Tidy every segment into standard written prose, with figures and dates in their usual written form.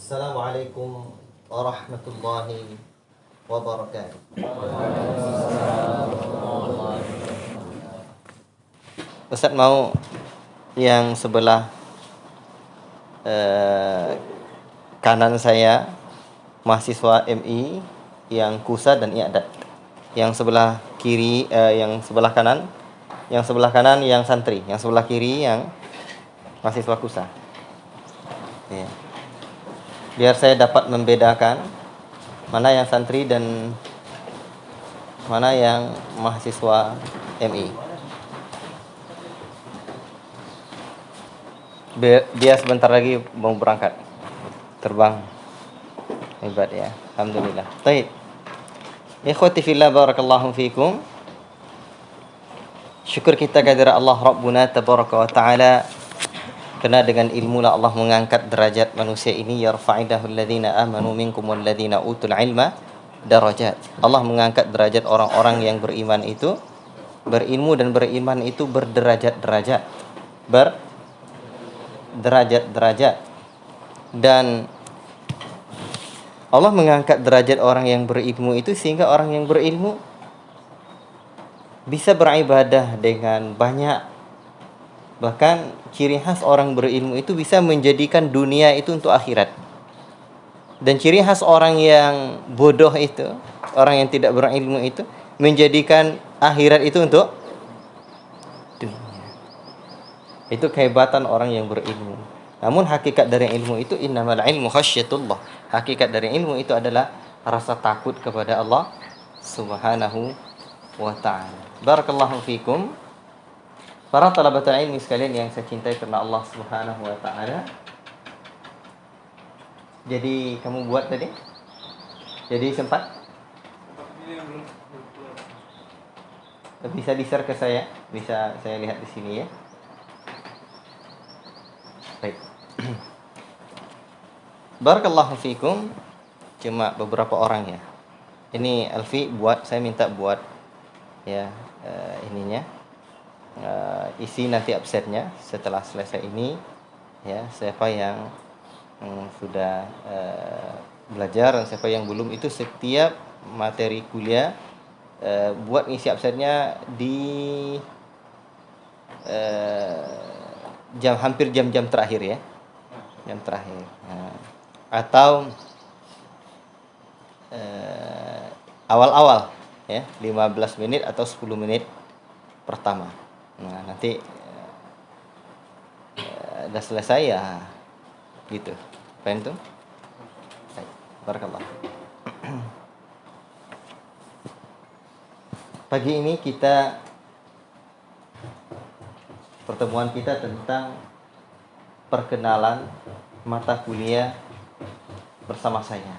Assalamualaikum warahmatullahi wabarakatuh. Ustaz mau yang sebelah kanan saya mahasiswa MI yang kusa dan i'dad. Yang sebelah kiri yang sebelah kanan yang santri, yang sebelah kiri yang mahasiswa kusa. Ya. Biar saya dapat membedakan mana yang santri dan mana yang mahasiswa MI. Dia sebentar lagi mau berangkat terbang. Hebat ya, alhamdulillah. Baik. Ikhwati fillah, barakallahu fikum. Syukur kita kepada Allah Rabbuna tabaraka wa taala, karena dengan ilmu lah Allah mengangkat derajat manusia ini. Yarfa'idahul ladzina amanu minkum wal ladzina utul ilma darajat. Allah mengangkat derajat orang-orang yang beriman itu, berilmu dan beriman itu berderajat-derajat. Derajat-derajat. Dan Allah mengangkat derajat orang yang berilmu itu sehingga orang yang berilmu bisa beribadah dengan banyak. Bahkan ciri khas orang berilmu itu bisa menjadikan dunia itu untuk akhirat. Dan ciri khas orang yang bodoh itu, orang yang tidak berilmu itu, menjadikan akhirat itu untuk dunia. Itu kehebatan orang yang berilmu. Namun hakikat dari ilmu itu innamal ilmu khasyatullah. Hakikat dari ilmu itu adalah rasa takut kepada Allah Subhanahu wa ta'ala. Barakallahu fikum. Para talabatul ilmi sekalian yang saya cintai karena Allah Subhanahu wa ta'ala. Jadi kamu buat tadi? Jadi sempat? Bisa di-share ke saya? Bisa saya lihat di sini ya. Baik. Barakallahu fikum. Cuma beberapa orang ya. Ini Alfi buat, saya minta buat ya ininya. Isi nanti absennya setelah selesai ini ya. Siapa yang sudah belajar dan siapa yang belum, itu setiap materi kuliah buat isi absennya di hampir jam-jam terakhir ya, jam terakhir. Atau awal-awal ya, 15 menit atau 10 menit pertama. Nah, nanti udah selesai ya gitu. Paham tuh? Baik. Barakallah. Pagi ini pertemuan kita tentang perkenalan mata kuliah bersama saya.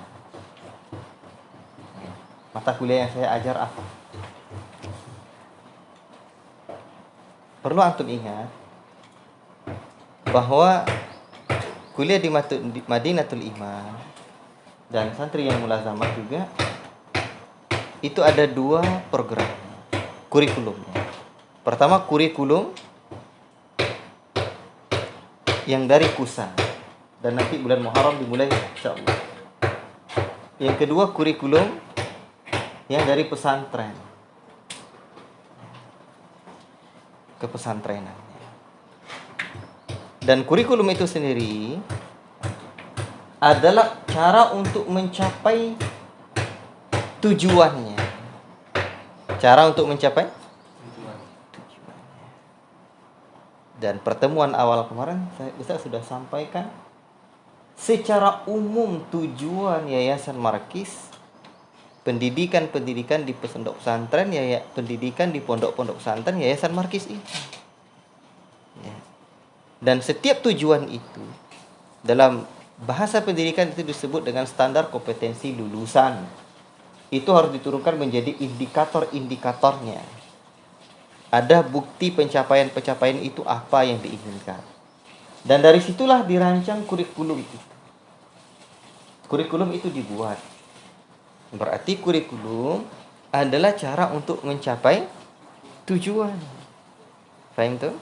Mata kuliah yang saya ajar apa? Perlu antum ingat bahwa kuliah di Madinatul Iman dan santri yang mulazamah juga itu ada 2 program kurikulumnya. Pertama, kurikulum yang dari KUSA dan nanti bulan Muharram dimulai insyaallah. Yang kedua, kurikulum yang dari pesantren ke pesantrenan. Dan kurikulum itu sendiri adalah cara untuk mencapai tujuannya. Cara untuk mencapai tujuannya. Dan pertemuan awal kemarin saya sudah sampaikan secara umum tujuan Yayasan Markis, pendidikan di pondok pesantren, ya pendidikan di pondok-pondok pesantren Yayasan Markis ini. Ya. Dan setiap tujuan itu dalam bahasa pendidikan itu disebut dengan standar kompetensi lulusan. Itu harus diturunkan menjadi indikator-indikatornya. Ada bukti pencapaian-pencapaian itu apa yang diinginkan. Dan dari situlah dirancang kurikulum itu. Kurikulum itu dibuat. Berarti kurikulum adalah cara untuk mencapai tujuan. Paham tuh?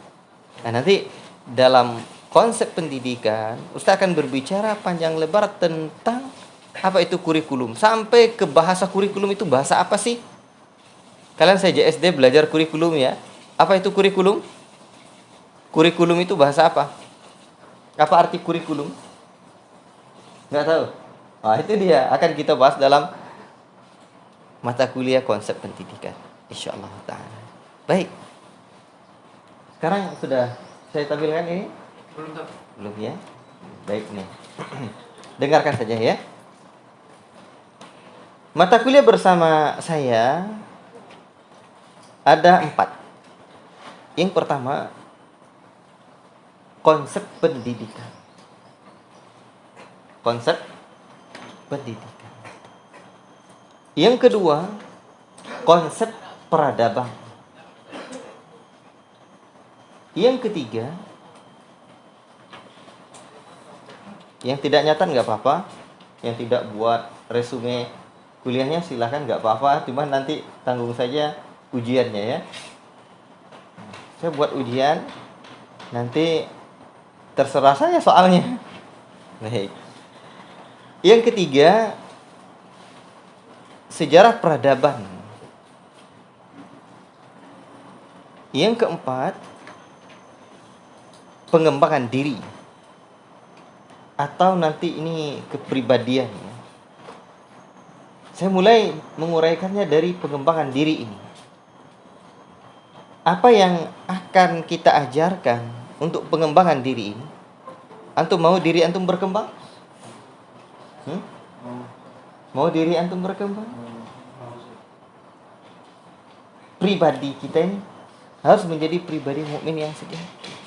Nah, nanti dalam konsep pendidikan, Ustaz akan berbicara panjang lebar tentang apa itu kurikulum. Sampai ke bahasa kurikulum itu bahasa apa sih? Kalian sejak SD belajar kurikulum ya. Apa itu kurikulum? Kurikulum itu bahasa apa? Apa arti kurikulum? Nggak tahu. Nah, itu dia akan kita bahas dalam mata kuliah konsep pendidikan, insyaallah taala. Baik. Sekarang sudah saya tampilkan ini? Belum tahu. Belum ya? Baik nih. Dengarkan saja ya. Mata kuliah bersama saya ada 4. Yang pertama, konsep pendidikan. Konsep pendidikan. Yang kedua, konsep peradaban. Yang ketiga, yang tidak nyata nggak apa-apa, yang tidak buat resume kuliahnya silahkan nggak apa-apa, cuma nanti tanggung saja ujiannya ya. Saya buat ujian, nanti terserah saya soalnya. Baik. Yang ketiga, sejarah peradaban. Yang keempat, pengembangan diri. Atau nanti ini kepribadian. Saya mulai menguraikannya dari pengembangan diri ini. Apa yang akan kita ajarkan untuk pengembangan diri ini? Antum mau diri antum berkembang? Mau diri antum berkembang? Pribadi kita ini harus menjadi pribadi mukmin yang sejati.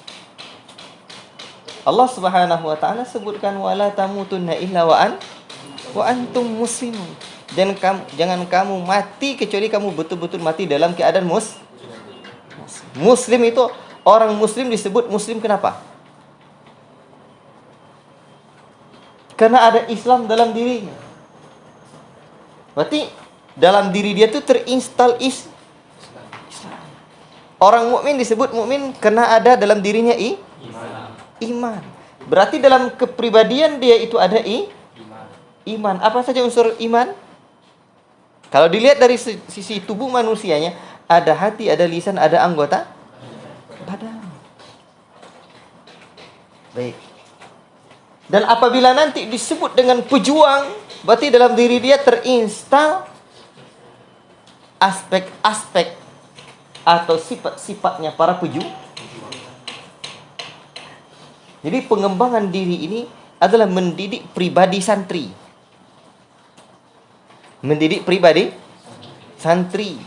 Allah Subhanahu wa taala sebutkan wala tamutunna illa wa antum muslimun. Jangan kamu mati kecuali kamu betul-betul mati dalam keadaan Muslim itu, orang muslim disebut muslim kenapa? Karena ada Islam dalam dirinya. Berarti dalam diri dia itu terinstal Islam. Orang mukmin disebut mukmin karena ada dalam dirinya iman. Berarti dalam kepribadian dia itu ada iman. Apa saja unsur iman? Kalau dilihat dari sisi tubuh manusianya, ada hati, ada lisan, ada anggota badan. Baik. Dan apabila nanti disebut dengan pejuang, berarti dalam diri dia terinstal aspek-aspek atau sifat-sifatnya para pejuang. Jadi pengembangan diri ini adalah mendidik pribadi santri. Mendidik pribadi santri.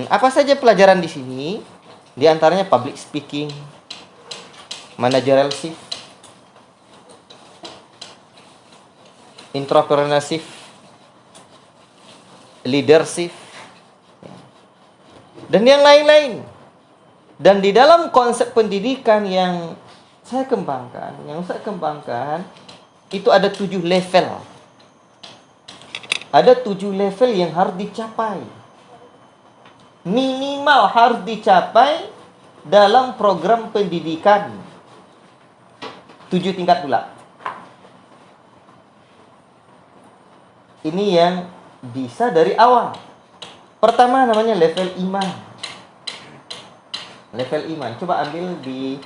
Apa saja pelajaran di sini? Di antaranya public speaking, managerialship, entrepreneurship, leadership, dan yang lain-lain. Dan di dalam konsep pendidikan yang saya kembangkan, itu ada 7 level. Ada 7 level yang harus dicapai. Minimal harus dicapai dalam program pendidikan. 7 tingkat pula. Ini yang bisa dari awal. Pertama namanya level iman. Level iman. Coba ambil di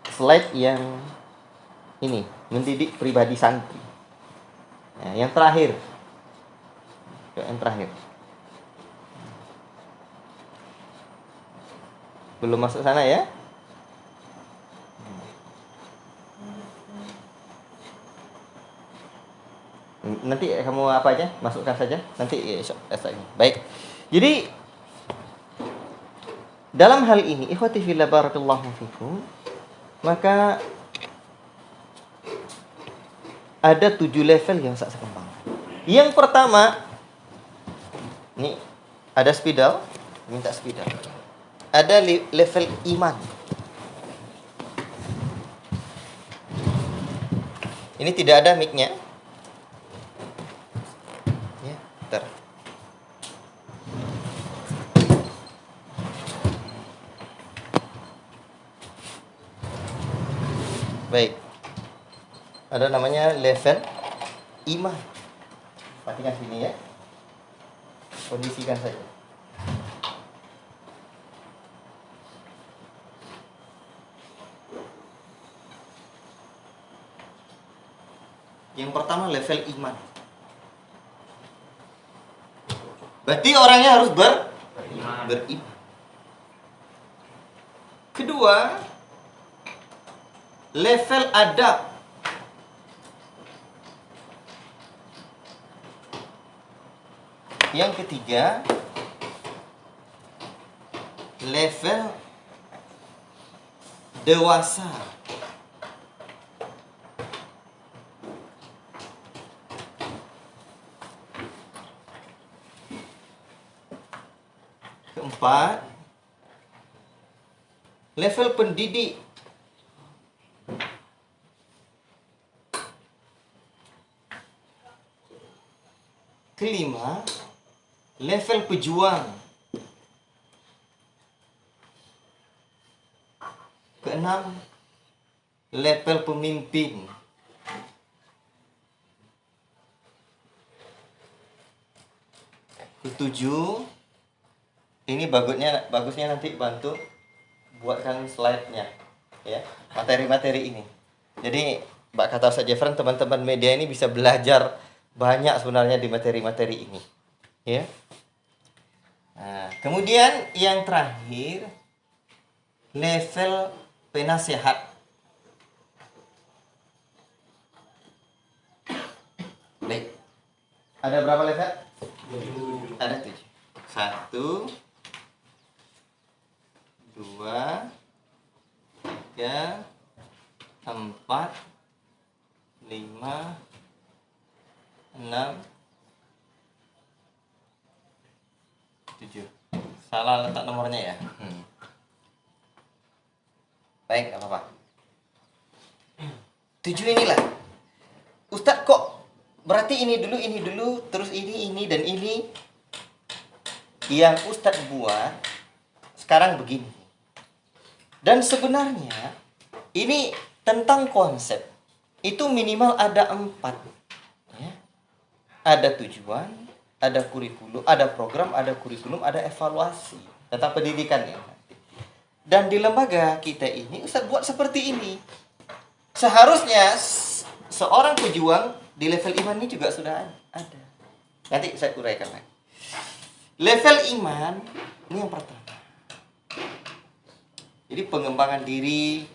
slide yang ini, mendidik pribadi santri. Nah, yang terakhir. Yang terakhir. Belum masuk sana ya? Nanti kamu apa aja? Masukkan saja. Nanti baik. Jadi dalam hal ini, ikhwati fillah barakallahu fikum, maka ada 7 level yang saya kembangkan. Yang pertama, ini ada spidol, minta spidol. Ada level iman. Ini tidak ada mic-nya. Ya, bentar. Baik. Ada namanya level iman. Perhatikan sini ya. Kondisikan saja. Yang pertama level iman. Berarti orangnya harus beriman. Kedua, level adab. Yang ketiga, level dewasa. Keempat, level pendidik. Kelima, level pejuang. Keenam, level pemimpin. Ketujuh, ini bagusnya nanti bantu buatkan slide-nya ya, materi-materi ini. Jadi Mbak kata Ustaz Jefran, teman-teman media ini bisa belajar banyak sebenarnya di materi-materi ini ya. Nah, kemudian yang terakhir, level penasehat. Baik. Ada berapa level? 7. Ada 7. 1, 2, 3, 4, 5, 6, 7. Salah letak nomornya ya. Baik, gak apa-apa. 7 inilah. Ustadz kok berarti ini dulu, terus ini, dan ini. Yang Ustadz buat sekarang begini. Dan sebenarnya ini tentang konsep. Itu minimal ada 4. Ya. Ada tujuan, ada kurikulum, ada program, ada kurikulum, ada evaluasi. Tentang pendidikan ya. Dan di lembaga kita ini Ustadz buat seperti ini. Seharusnya seorang pejuang di level iman ini juga sudah ada. Nanti saya uraikan lagi. Level iman ini yang pertama. Jadi pengembangan diri,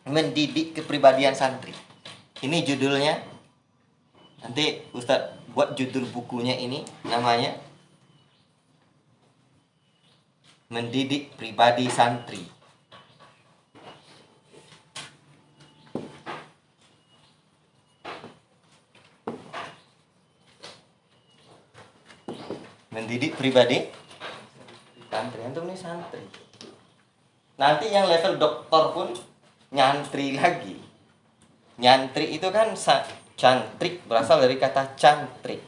mendidik kepribadian santri. Ini judulnya. Nanti Ustadz buat judul bukunya ini, namanya Mendidik Pribadi Santri. Mendidik pribadi santri. Antum nih santri. Nanti yang level doktor pun nyantri lagi. Nyantri itu kan cantrik, berasal dari kata cantrik.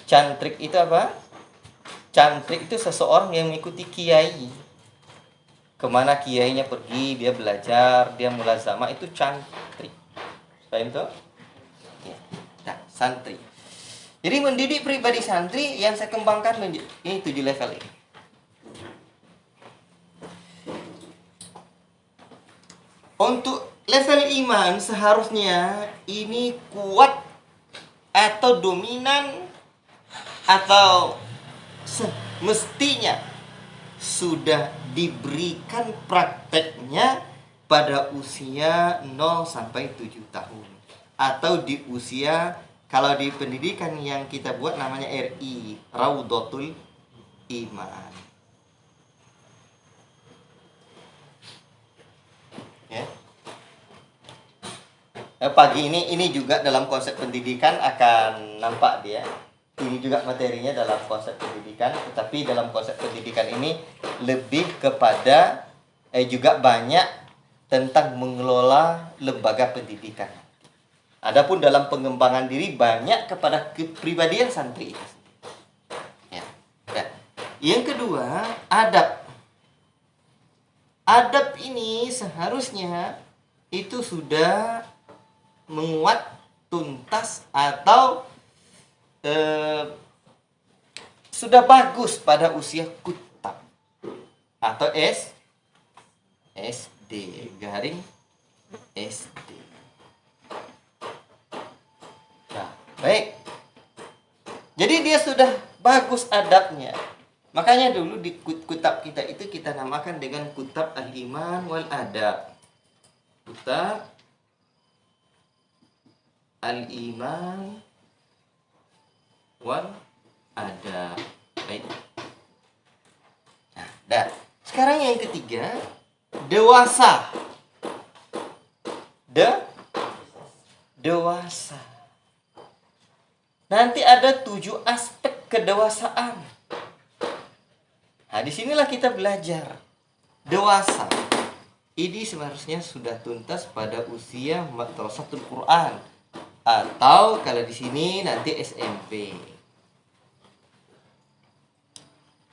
Cantrik itu apa? Cantrik itu seseorang yang mengikuti kiai. Kemana kiainya pergi, dia belajar, dia mulazamah, itu cantrik. Paham tuh? Ya. Nah, santri. Jadi mendidik pribadi santri yang saya kembangkan ini 7 level ini. Untuk level iman seharusnya ini kuat atau dominan atau semestinya sudah diberikan prakteknya pada usia 0 sampai 7 tahun. Atau di usia, kalau di pendidikan yang kita buat namanya RI, Raudhatul Iman. Ya. Pagi ini juga dalam konsep pendidikan akan nampak dia. Ini juga materinya dalam konsep pendidikan, tetapi dalam konsep pendidikan ini lebih kepada juga banyak tentang mengelola lembaga pendidikan. Adapun dalam pengembangan diri banyak kepada kepribadian santri. Ya. Ya. Yang kedua, adab. Adab ini seharusnya itu sudah menguat, tuntas, atau sudah bagus pada usia kutab atau SD garing SD. Nah, baik. Jadi dia sudah bagus adabnya. Makanya dulu di kutab kita itu kita namakan dengan kutab al-iman wal adab. Kutab al-iman wal adab. Baik. Nah, sekarang yang ketiga, dewasa. Dewasa. Nanti ada 7 aspek kedewasaan. Nah, disinilah kita belajar. Dewasa. Ini seharusnya sudah tuntas pada usia madrasatul Quran. Atau kalau di sini nanti SMP.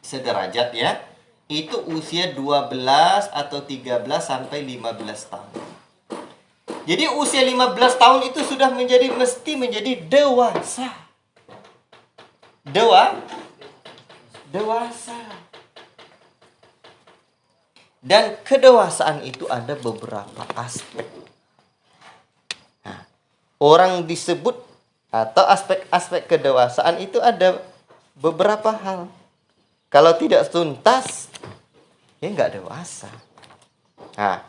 Sederajat ya. Itu usia 12 atau 13 sampai 15 tahun. Jadi usia 15 tahun itu sudah mesti menjadi dewasa. Dewasa. Dan kedewasaan itu ada beberapa aspek. Nah, orang disebut atau aspek-aspek kedewasaan itu ada beberapa hal. Kalau tidak tuntas, ya nggak dewasa. Nah,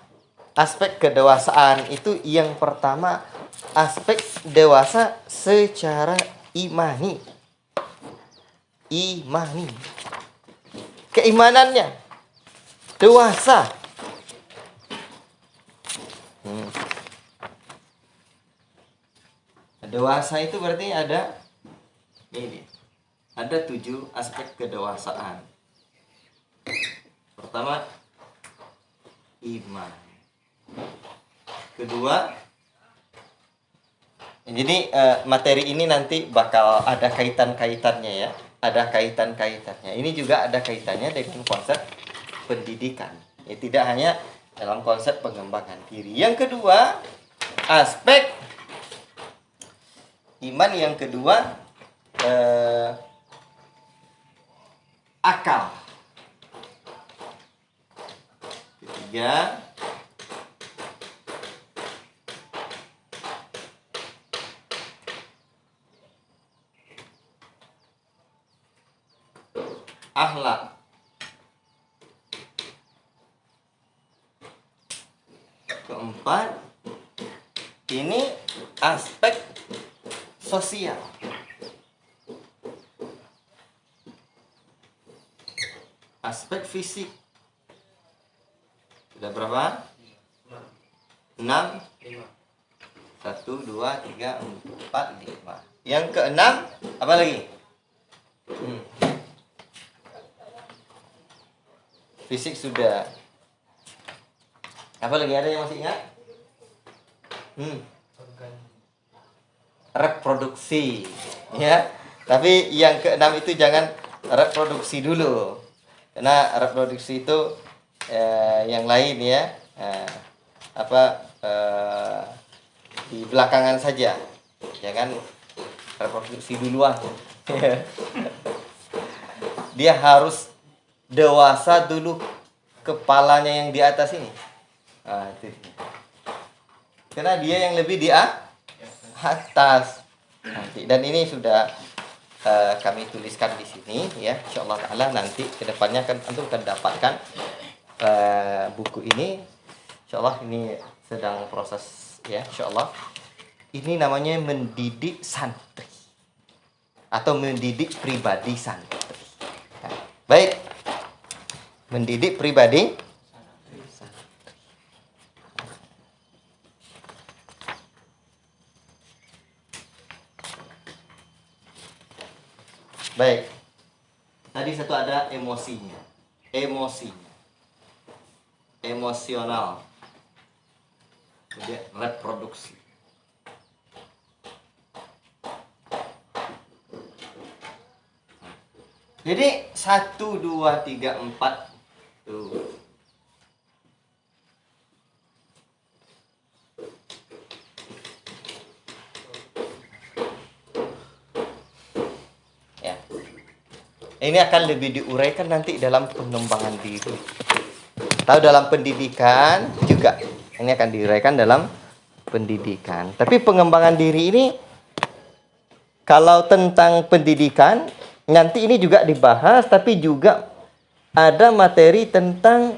aspek kedewasaan itu yang pertama, aspek dewasa secara imani. Keimanannya dewasa. Dewasa itu berarti ada 7 aspek kedewasaan. Pertama, iman. Kedua, jadi materi ini nanti bakal ada kaitan-kaitannya ya. Ada kaitan-kaitannya. Ini juga ada kaitannya dengan konsep pendidikan. Ya, tidak hanya dalam konsep pengembangan diri. Yang kedua, aspek iman. Yang kedua, akal. Ketiga, akhlak. Keempat, ini aspek sosial. Aspek fisik. Sudah berapa? 6. 1, 2, 3, 4, 5. Yang keenam, apa lagi? Fisik sudah. Apa lagi, ada yang masih ingat? Reproduksi, ya. Tapi yang keenam itu jangan reproduksi dulu, karena reproduksi itu yang lain ya. Di belakangan saja, jangan reproduksi duluan. Dia harus dewasa dulu, kepalanya yang di atas ini. Itu. Karena dia yang lebih di atas. Dan ini sudah kami tuliskan di sini ya. Insyaallah taala nanti kedepannya antum akan dapatkan buku ini. Insyaallah ini sedang proses ya, insyaallah. Ini namanya mendidik santri atau mendidik pribadi santri. Baik. Mendidik pribadi santri. Baik. Tadi satu ada emosinya. Emosional. Kemudian reproduksi. Jadi 1, 2, 3, 4 tuh. Ini akan lebih diuraikan nanti dalam pengembangan diri. Tahu dalam pendidikan juga. Ini akan diuraikan dalam pendidikan. Tapi pengembangan diri ini, kalau tentang pendidikan, nanti ini juga dibahas, tapi juga ada materi tentang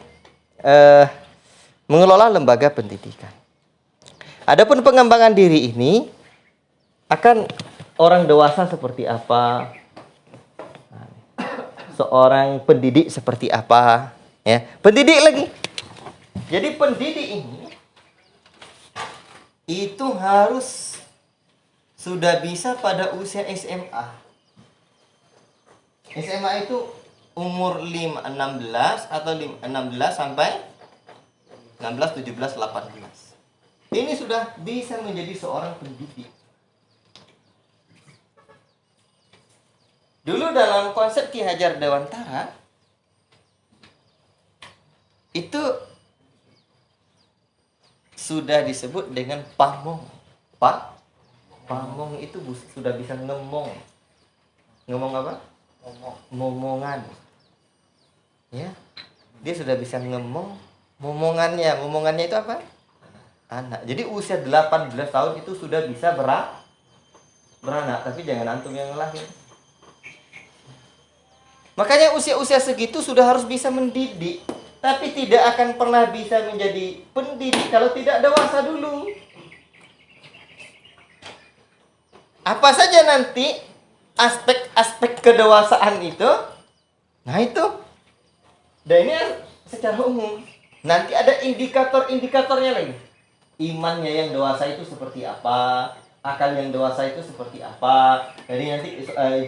mengelola lembaga pendidikan. Adapun pengembangan diri ini, akan orang dewasa seperti apa, seorang pendidik seperti apa, ya, pendidik lagi. Jadi pendidik ini itu harus sudah bisa pada usia SMA. SMA itu umur 16 atau 16 sampai 16, 17, 18. Ini sudah bisa menjadi seorang pendidik. Dulu dalam konsep Ki Hajar Dewantara itu sudah disebut dengan pamong. Pamong itu sudah bisa ngemong. Ngomong apa? Momongan. Ya. Dia sudah bisa ngemong momongannya. Momongannya itu apa? Anak. Jadi usia 18 tahun itu sudah bisa beranak, tapi jangan antum yang lahir. Makanya usia-usia segitu sudah harus bisa mendidik. Tapi tidak akan pernah bisa menjadi pendidik kalau tidak dewasa dulu. Apa saja nanti aspek-aspek kedewasaan itu? Nah itu. Dan ini secara umum. Nanti ada indikator-indikatornya lagi. Imannya yang dewasa itu seperti apa? Akal yang dewasa itu seperti apa? Jadi nanti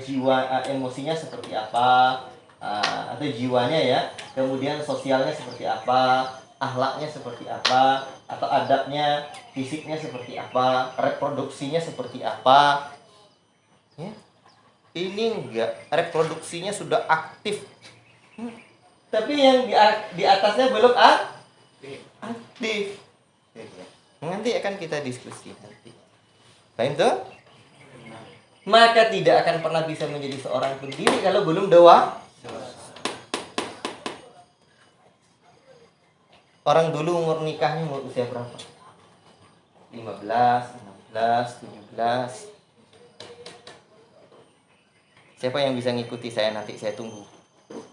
jiwa emosinya seperti apa? Atau jiwanya ya, kemudian sosialnya seperti apa, akhlaknya seperti apa, atau adabnya, fisiknya seperti apa, reproduksinya seperti apa, ya. Ini enggak, reproduksinya sudah aktif, tapi yang di atasnya belum aktif. Nanti akan kita diskusi nanti. Paham tuh? Maka tidak akan pernah bisa menjadi seorang pendiri kalau belum dewasa. Orang dulu umur nikahnya umur usia berapa? 15, 16, 17. Siapa yang bisa ngikuti saya nanti? Saya tunggu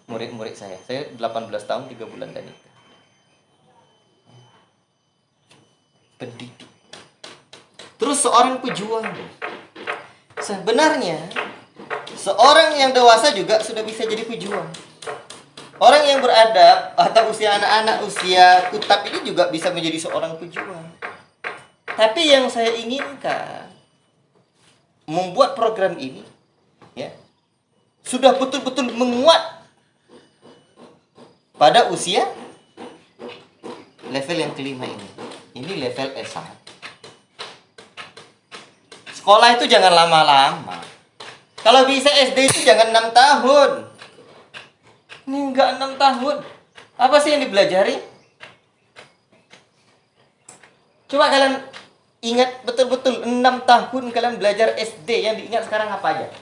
murid-murid saya. Saya 18 tahun 3 bulan dan nikah. Pendidik. Terus seorang pejuang. Sebenarnya seorang yang dewasa juga sudah bisa jadi pejuang. Orang yang beradab atau usia anak-anak, usia kutab ini juga bisa menjadi seorang pejuang. Tapi yang saya inginkan membuat program ini, ya, sudah betul-betul menguat pada usia level yang kelima ini. Ini level S1. Sekolah itu jangan lama-lama. Kalau bisa SD itu jangan 6 tahun. Ini enggak 6 tahun. Apa sih yang dipelajari? Coba kalian ingat betul-betul 6 tahun kalian belajar SD, yang diingat sekarang apa aja?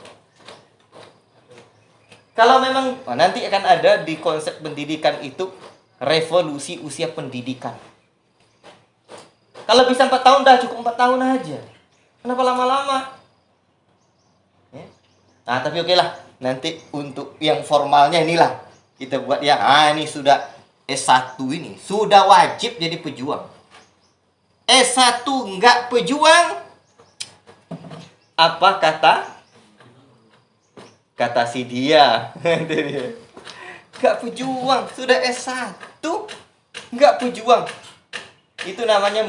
Kalau memang nanti akan ada di konsep pendidikan itu revolusi usia pendidikan. Kalau bisa 4 tahun dah cukup 4 tahun aja. Kenapa lama-lama? Ya. Nah, tapi oke lah. Nanti untuk yang formalnya inilah kita buat ya. Ini sudah S1 ini. Sudah wajib jadi pejuang. S1 enggak pejuang. Apa kata si dia? Enggak pejuang. Sudah S1 enggak pejuang. Itu namanya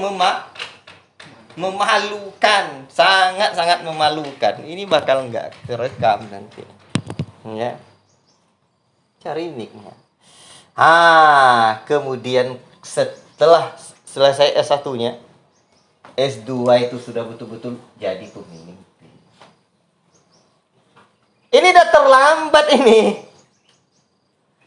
memalukan, sangat-sangat memalukan. Ini bakal enggak terekam nanti. Ya. Cari mic-nya. Kemudian setelah selesai S1-nya, S2 itu sudah betul-betul jadi pemimpin. Ini udah terlambat ini.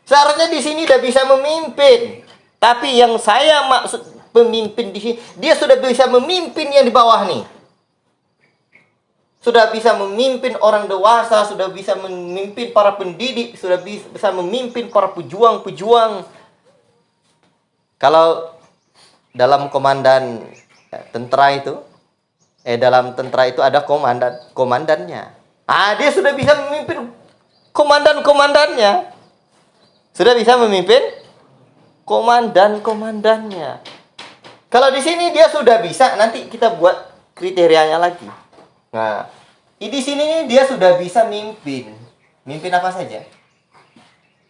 Seharusnya di sini udah bisa memimpin. Tapi yang saya maksud pemimpin di sini, dia sudah bisa memimpin yang di bawah nih. sudah bisa memimpin orang dewasa, sudah bisa memimpin para pendidik, sudah bisa memimpin para pejuang-pejuang. Kalau dalam tentara itu, dalam tentara itu ada komandannya. Dia sudah bisa memimpin komandannya. Sudah bisa memimpin komandannya. Kalau di sini dia sudah bisa, nanti kita buat kriterianya lagi. Nah, di sini dia sudah bisa mimpin. Mimpin apa saja?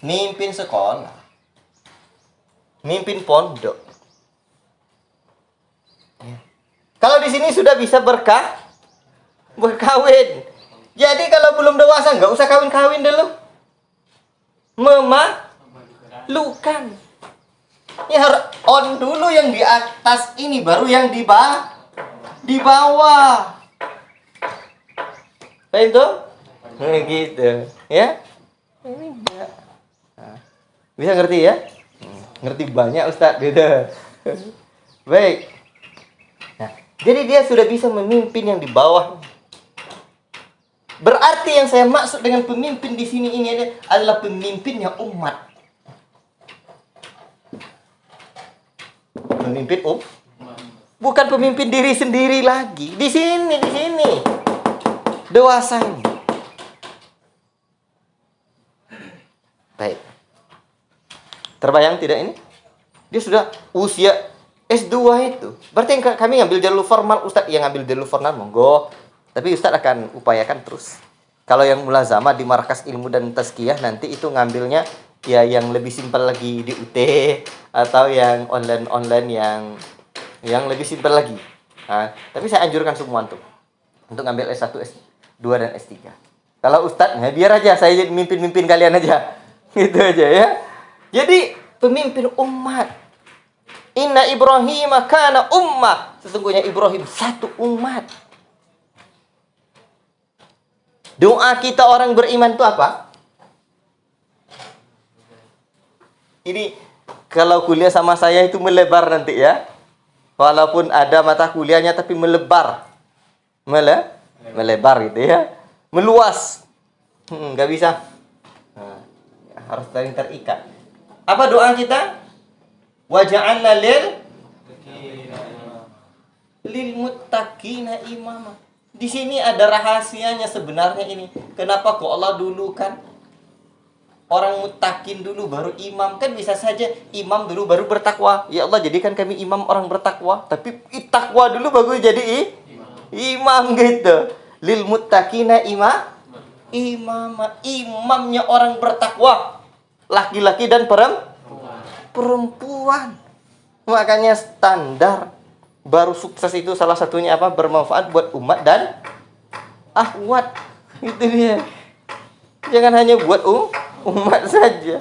Mimpin sekolah. Mimpin pondok. Ya. Kalau di sini sudah bisa berkawin. Jadi kalau belum dewasa nggak usah kawin-kawin dulu. Memalukan. Ya on dulu yang di atas ini, baru yang di bawah. Paham tuh? Gitu, ya. Ini enggak. Bisa ngerti ya? Ngerti banyak Ustaz gitu. Baik. Nah, jadi dia sudah bisa memimpin yang di bawah. Berarti yang saya maksud dengan pemimpin di sini ini adalah pemimpinnya umat. Pemimpin bukan pemimpin diri sendiri lagi. Di sini. Dewasa ini. Baik. Terbayang tidak ini? Dia sudah usia S2 itu. Berarti yang kami ngambil jalur formal, Ustaz yang ngambil jalur formal, monggo. Tapi Ustaz akan upayakan terus. Kalau yang mulazamah di markas ilmu dan tazkiyah, nanti itu ngambilnya ya yang lebih simpel lagi di UT, atau yang online yang lebih simpel lagi. Nah, tapi saya anjurkan semua untuk ngambil S1, S2 dan S3. Kalau Ustaz, nah biar aja saya jadi mimpin kalian aja. Gitu aja ya. Jadi pemimpin umat. Inna Ibrahim kana ummah. Sesungguhnya Ibrahim satu umat. Doa kita orang beriman itu apa? Ini kalau kuliah sama saya itu melebar nanti ya. Walaupun ada mata kuliahnya tapi melebar. Melebar gitu ya. Meluas. Nggak bisa. Nah, harus saling terikat. Apa doa kita? Waja'alna lil muttaqina imama. Di sini ada rahasianya sebenarnya ini. Kenapa kok Allah dulu kan orang muttaqin dulu baru imam? Kan bisa saja imam dulu baru bertakwa. Ya Allah, jadikan kami imam orang bertakwa. Tapi takwa dulu baru jadi imam gitu. Lil muttaqina imamnya orang bertakwa. Laki-laki dan perempuan. Makanya standar baru sukses itu salah satunya apa? Bermanfaat buat umat dan akhwat. Itu dia. Jangan hanya buat umat saja.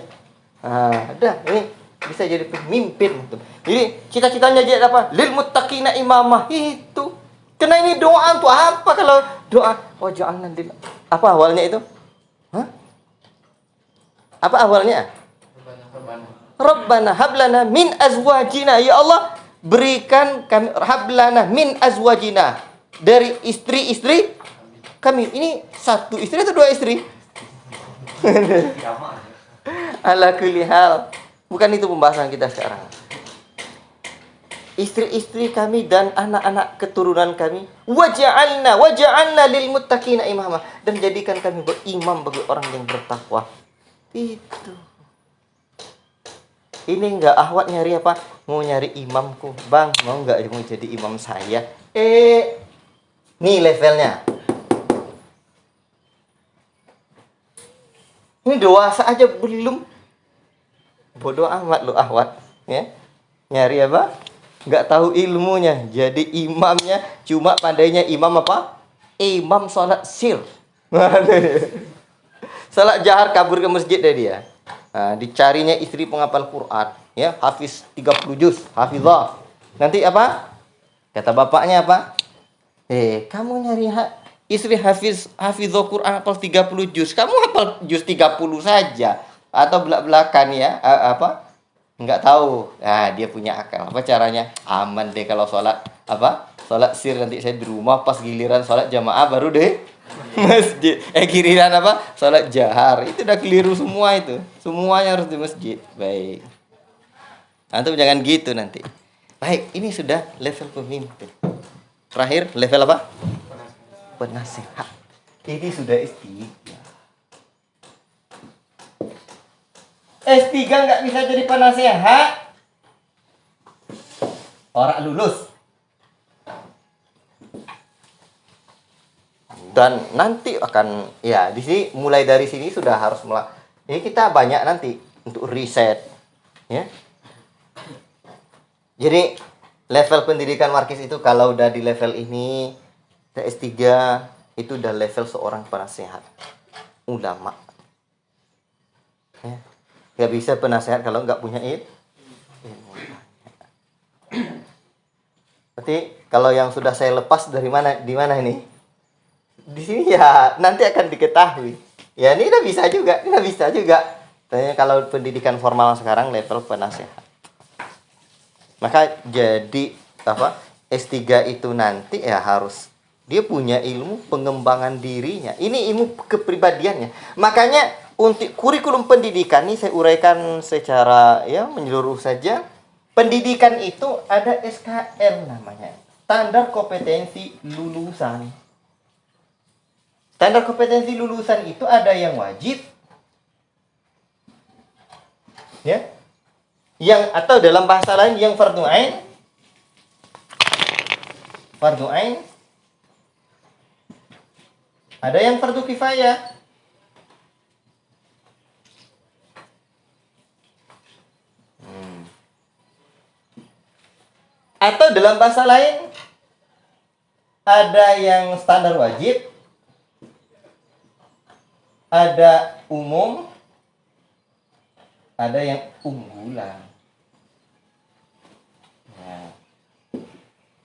Dah ini bisa jadi pemimpin. Jadi cita-citanya jadi apa? Lil muttaqina imamah itu. Karena ini doa untuk apa? Kalau doa waja'alna lil, apa awalnya itu? Apa awalnya? Rabbana hablana min azwajina. Ya Allah, berikan kami hablana min azwajina, dari istri-istri kami. Ini satu istri atau dua istri? Ala kulli hal. Bukan itu pembahasan kita sekarang. Istri-istri kami dan anak-anak keturunan kami. Waja'alna lil muttaqina imama. Dan jadikan kami berimam bagi orang yang bertakwa. Itu. Ini enggak ahwat nyari apa? Mau nyari imamku. Bang, mau enggak mau jadi imam saya? Nih levelnya. Ini dewasa aja belum. Bodoh amat lu ahwat. Ya. Nyari apa? Enggak tahu ilmunya. Jadi imamnya cuma pandainya imam apa? Imam sholat sir. Salat jahar kabur ke masjid deh dia. Dicarinya istri penghafal Quran, ya, hafiz 30 juz, hafizah. Nanti apa? Kata bapaknya apa? Kamu nyari istri hafizah Quran hafal 30 juz. Kamu hafal juz 30 saja atau belak-belakan ya? Enggak tahu. Dia punya akal. Apa caranya? Aman deh kalau sholat apa? Sholat sir nanti saya di rumah, pas giliran sholat jamaah baru deh masjid. Giliran apa? Sholat jahar. Itu udah keliru semua itu. Semuanya harus di masjid. Baik. Antum jangan gitu nanti. Baik, ini sudah level pemimpin. Terakhir, level apa? Penasehat. Ini sudah S3. S3 nggak bisa jadi penasehat. Orang lulus. Dan nanti akan, ya di sini mulai dari sini sudah harus ini kita banyak nanti untuk riset, ya. Jadi level pendidikan markis itu kalau udah di level ini, S3 itu udah level seorang penasehat, ulama. Ya. Gak bisa penasehat kalau nggak punya ilmu. Berarti kalau yang sudah saya lepas dari mana, di mana ini? Di sini ya nanti akan diketahui. Ya ini udah bisa juga, udah bisa juga. Tanya kalau pendidikan formal sekarang level penasehat. Maka jadi apa? S3 itu nanti ya harus dia punya ilmu pengembangan dirinya. Ini ilmu kepribadiannya. Makanya untuk kurikulum pendidikan ini saya uraikan secara ya menyeluruh saja. Pendidikan itu ada SKL namanya. Standar kompetensi lulusan. Standar kompetensi lulusan itu ada yang wajib, ya, yang atau dalam bahasa lain yang fardu ain, ada yang fardu kifayah, atau dalam bahasa lain ada yang standar wajib, ada umum, ada yang unggulan. Nah,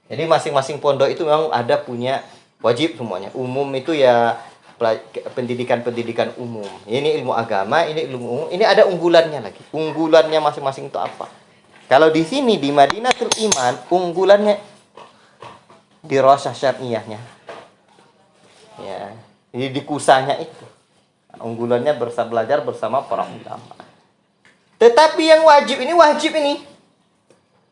jadi masing-masing pondok itu memang ada punya wajib semuanya. Umum itu ya pendidikan-pendidikan umum. Ini ilmu agama, ini ilmu umum. Ini ada unggulannya lagi. Unggulannya masing-masing itu apa? Kalau di sini di Madinatul Iman, unggulannya dirasah syar'iyahnya. Ya, jadi di kusahnya itu. Unggulannya belajar bersama para ulama. Tetapi yang wajib ini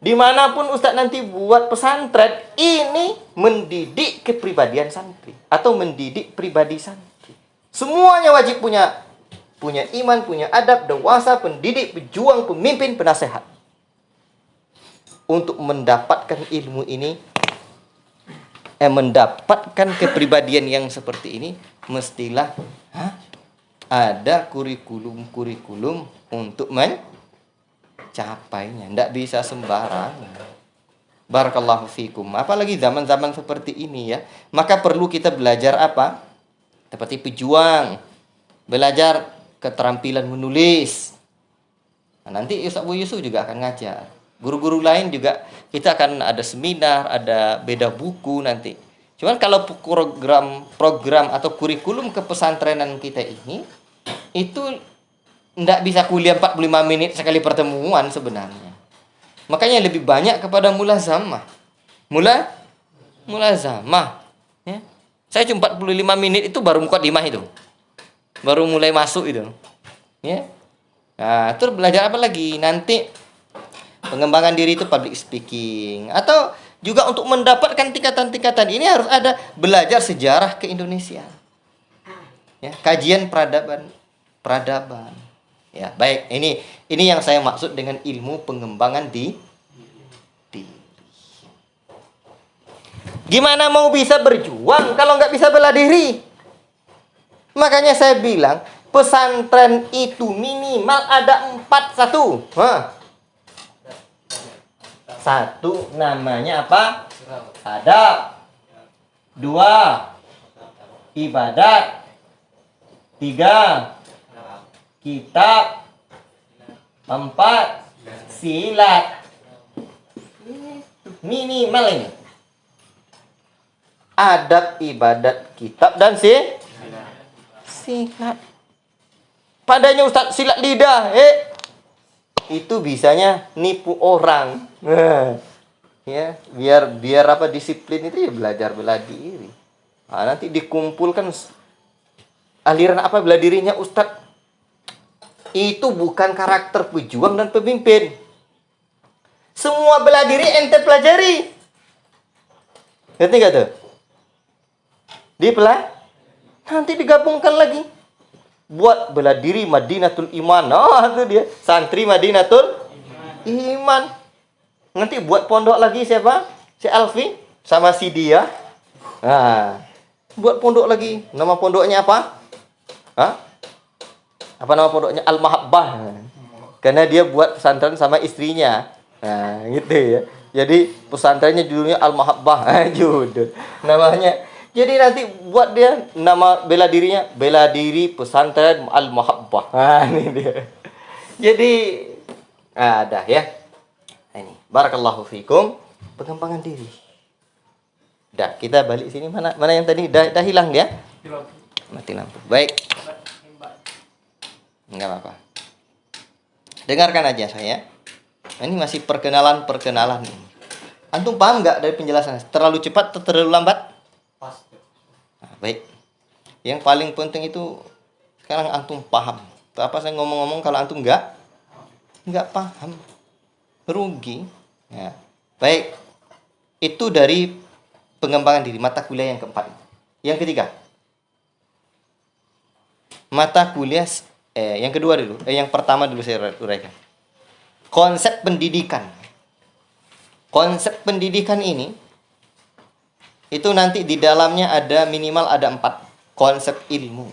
dimanapun Ustadz nanti buat pesantren, ini mendidik kepribadian santri atau mendidik pribadi santri. Semuanya wajib punya iman, punya adab, dewasa, pendidik, pejuang, pemimpin, penasehat. Untuk mendapatkan ilmu ini, mendapatkan kepribadian yang seperti ini, mestilah ada kurikulum untuk mencapainya. Tidak bisa sembarangan. Barakallahu fikum. Apalagi zaman-zaman seperti ini ya. Maka perlu kita belajar apa? Seperti pejuang. Belajar keterampilan menulis. Nah, nanti Ustaz Bu Yusuf juga akan ngajar. Guru-guru lain juga kita akan ada seminar, ada beda buku nanti. Cuman kalau program atau kurikulum kepesantrenan kita ini itu tidak bisa kuliah 45 menit sekali pertemuan sebenarnya. Makanya lebih banyak kepada mulazamah. Mulazamah. Ya. Saya cuma 45 menit itu baru mukadimah itu. Baru mulai masuk itu. Ya. Nah, terus belajar apa lagi? Nanti pengembangan diri itu public speaking. Atau juga untuk mendapatkan tingkatan-tingkatan ini harus ada belajar sejarah ke-Indonesia. Ya, kajian peradaban. Ya, baik. Ini yang saya maksud dengan ilmu pengembangan diri. Gimana mau bisa berjuang kalau nggak bisa bela diri? Makanya saya bilang pesantren itu minimal ada 4 satu. Satu namanya apa? Adab. 2 ibadat. 3 kitab. 4 silat. Minimal ini. Adab, ibadat, kitab, dan silat. Padanya Ustaz silat lidah, itu bisanya nipu orang. Ya, biar apa disiplin itu ya belajar bela diri. Nah, nanti dikumpulkan aliran apa bela dirinya Ustadz. Itu bukan karakter pejuang dan pemimpin. Semua bela diri ente pelajari. Ngerti gak tuh? Nanti digabungkan lagi. Buat bela diri Madinatul Iman. Oh, itu dia. Santri Madinatul Iman. Nanti buat pondok lagi siapa? Si Alfi sama si Dia. Nah, buat pondok lagi. Nama pondoknya apa? Hah? Apa nama pondoknya? Al-Mahabbah. Karena dia buat pesantren sama istrinya. Nah, gitu ya. Jadi pesantrennya judulnya Al-Mahabbah. Judul namanya. Jadi nanti buat dia nama bela dirinya bela diri pesantren Al-Mahabbah. Nah, ini dia. Jadi ada ya. Nah, ini barakallahu fikum, pengembangan diri. Dah, kita balik sini mana yang tadi dah hilang dia? Mati lampu. Baik. Enggak apa-apa. Dengarkan aja saya. Ini masih perkenalan. Antum paham nggak dari penjelasan? Terlalu cepat atau terlalu lambat? Pas. Nah, baik. Yang paling penting itu sekarang antum paham. Apa saya ngomong-ngomong kalau antum nggak paham, rugi. Ya. Baik. Itu dari pengembangan diri, mata kuliah yang keempat. Yang ketiga, mata kuliah yang kedua dulu. Yang pertama dulu saya uraikan. Konsep pendidikan. Konsep pendidikan ini itu nanti di dalamnya ada minimal ada 4 konsep ilmu.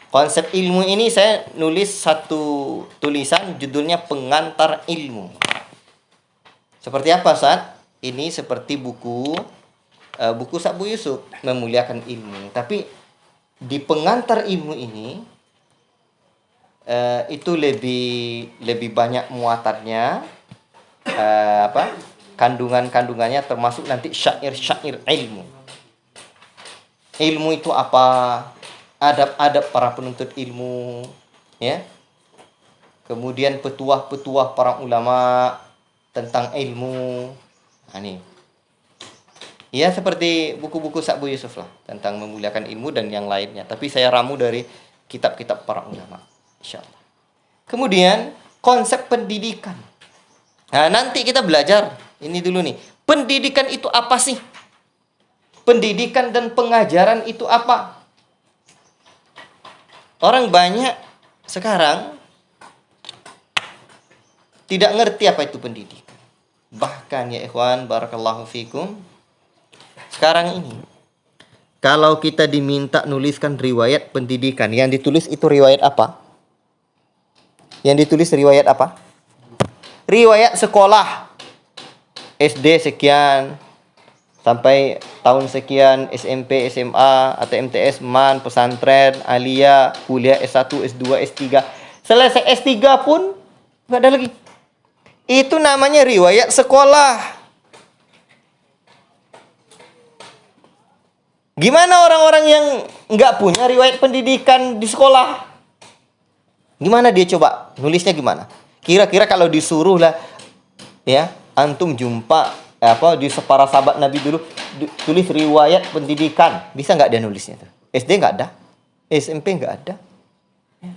Konsep ilmu ini saya nulis satu tulisan judulnya Pengantar Ilmu. Seperti apa, Ustaz? Ini seperti buku Sabu Yusuf, Memuliakan Ilmu. Tapi di pengantar ilmu ini itu lebih banyak muatannya, kandungannya termasuk nanti syair ilmu. Ilmu itu apa? Adab-adab para penuntut ilmu, ya. Kemudian petuah-petuah para ulama tentang ilmu. Nah, ini. Ya seperti buku-buku Sabu Yusuf lah tentang memuliakan ilmu dan yang lainnya. Tapi saya ramu dari kitab-kitab para ulama, insyaallah. Kemudian konsep pendidikan. Nah, nanti kita belajar ini dulu nih. Pendidikan itu apa sih? Pendidikan dan pengajaran itu apa? Orang banyak sekarang tidak ngerti apa itu pendidikan. Bahkan ya ikhwan, barakallahu fikum, sekarang ini kalau kita diminta nuliskan riwayat pendidikan, yang ditulis itu riwayat apa? Yang ditulis riwayat apa? Riwayat sekolah. SD sekian sampai tahun sekian, SMP, SMA atau MTS, MAN, pesantren, aliyah, kuliah S1, S2, S3. Selesai S3 pun enggak ada lagi. Itu namanya riwayat sekolah. Gimana orang-orang yang nggak punya riwayat pendidikan di sekolah? Gimana dia coba? Nulisnya gimana? Kira-kira kalau disuruh lah, ya, antum jumpa di para sahabat Nabi dulu, tulis riwayat pendidikan. Bisa nggak dia nulisnya? SD nggak ada. SMP nggak ada. Ya.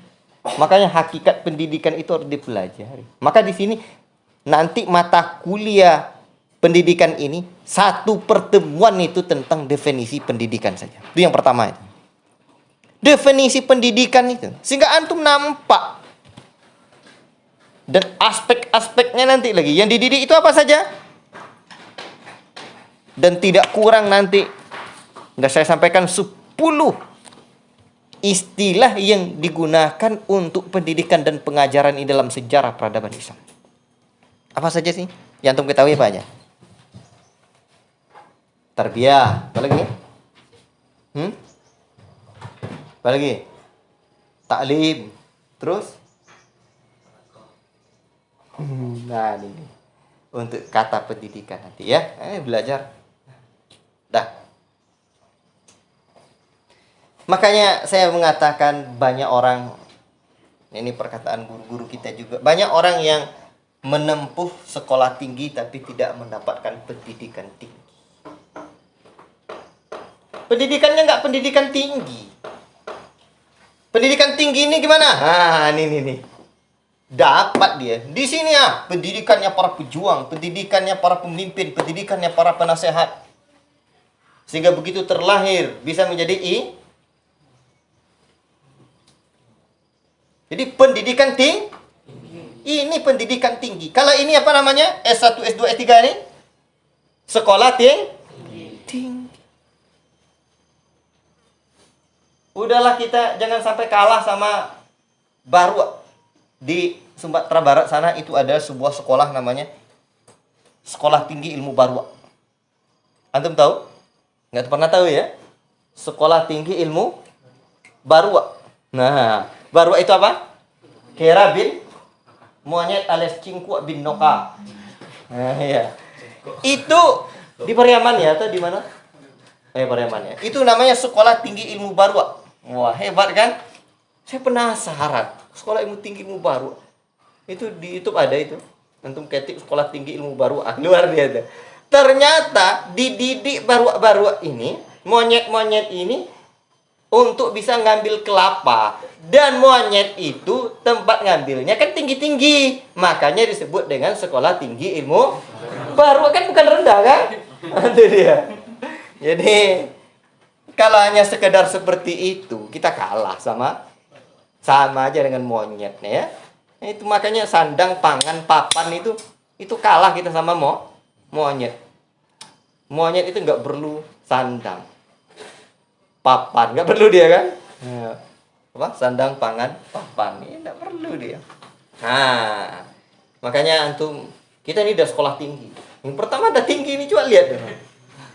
Makanya hakikat pendidikan itu harus dipelajari. Maka di sini nanti mata kuliah pendidikan ini satu pertemuan itu tentang definisi pendidikan saja. Itu yang pertama itu. Definisi pendidikan itu sehingga antum nampak dan aspek-aspeknya nanti lagi. Yang dididik itu apa saja? Dan tidak kurang nanti sudah saya sampaikan 10 istilah yang digunakan untuk pendidikan dan pengajaran ini dalam sejarah peradaban Islam. Apa saja sih? Yang antum ketahui apa aja? Tarbiyah, apa lagi? Apa lagi? Taklim. Terus? Nah, ini untuk kata pendidikan nanti ya. Belajar. Dah. Makanya saya mengatakan banyak orang, ini perkataan guru-guru kita juga, banyak orang yang menempuh sekolah tinggi tapi tidak mendapatkan pendidikan tinggi. Pendidikannya nggak pendidikan tinggi. Pendidikan tinggi ini gimana? Nih. Dapat dia. Di sini pendidikannya para pejuang, pendidikannya para pemimpin, pendidikannya para penasehat. Sehingga begitu terlahir bisa menjadi Jadi pendidikan tinggi. Ini pendidikan tinggi. Kalau ini apa namanya? S1, S2, S3 ini? Sekolah tinggi. Udahlah kita jangan sampai kalah sama Barua. Di Sumatera Barat sana itu ada sebuah sekolah namanya Sekolah Tinggi Ilmu Barua. Antum tahu? Nggak pernah tahu ya? Sekolah Tinggi Ilmu Barua. Nah, Barua itu apa? Kera bin monyet alias cingkuak bin noka. Nah, iya. Itu di Pariaman ya atau di mana? Pariaman ya. Itu namanya Sekolah Tinggi Ilmu Barua. Wah, hebat kan? Saya penasaran. Sekolah Ilmu Tinggi Ilmu Barua. Itu di YouTube ada itu. Antum ketik Sekolah Tinggi Ilmu Barua. Luar biasa. Ternyata dididik barua-barua ini, monyet-monyet ini untuk bisa ngambil kelapa. Dan monyet itu tempat ngambilnya kan tinggi-tinggi. Makanya disebut dengan Sekolah Tinggi Ilmu Barua. Kan bukan rendah kan? Itu dia. Jadi kalau hanya sekedar seperti itu, kita kalah sama aja dengan monyet ya. Itu makanya sandang, pangan, papan itu kalah kita sama monyet. Monyet itu nggak perlu sandang, papan, nggak perlu dia kan? Sandang, pangan, papan, ini nggak perlu dia. Nah, makanya antum kita ini udah sekolah tinggi. Yang pertama ada tinggi ini, coba lihat deh.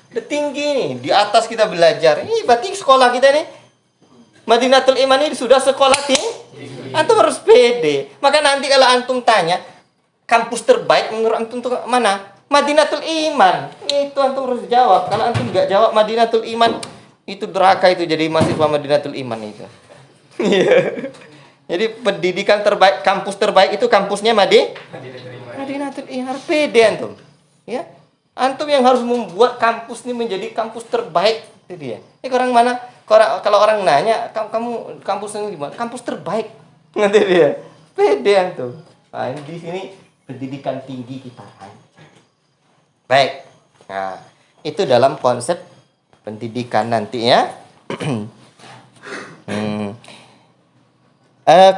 Udah tinggi nih, di atas kita belajar. Ini berarti sekolah kita nih Madinatul Iman ini sudah sekolah tinggi. Antum harus pede. Maka nanti kalau antum tanya kampus terbaik menurut antum itu mana? Madinatul Iman. Itu antum harus jawab. Kalau antum nggak jawab Madinatul Iman, itu durhaka itu jadi mahasiswa Madinatul Iman itu. Jadi pendidikan terbaik, kampus terbaik itu kampusnya Madinatul Iman. Pede antum. Ya. Antum yang harus membuat kampus ini menjadi kampus terbaik. Itu dia. Ini orang mana? Kalau orang nanya, kamu kampus ini gimana? Kampus terbaik. Nanti dia. Pede antum. Nah, di sini pendidikan tinggi kita. Baik. Nah, itu dalam konsep pendidikan nanti ya.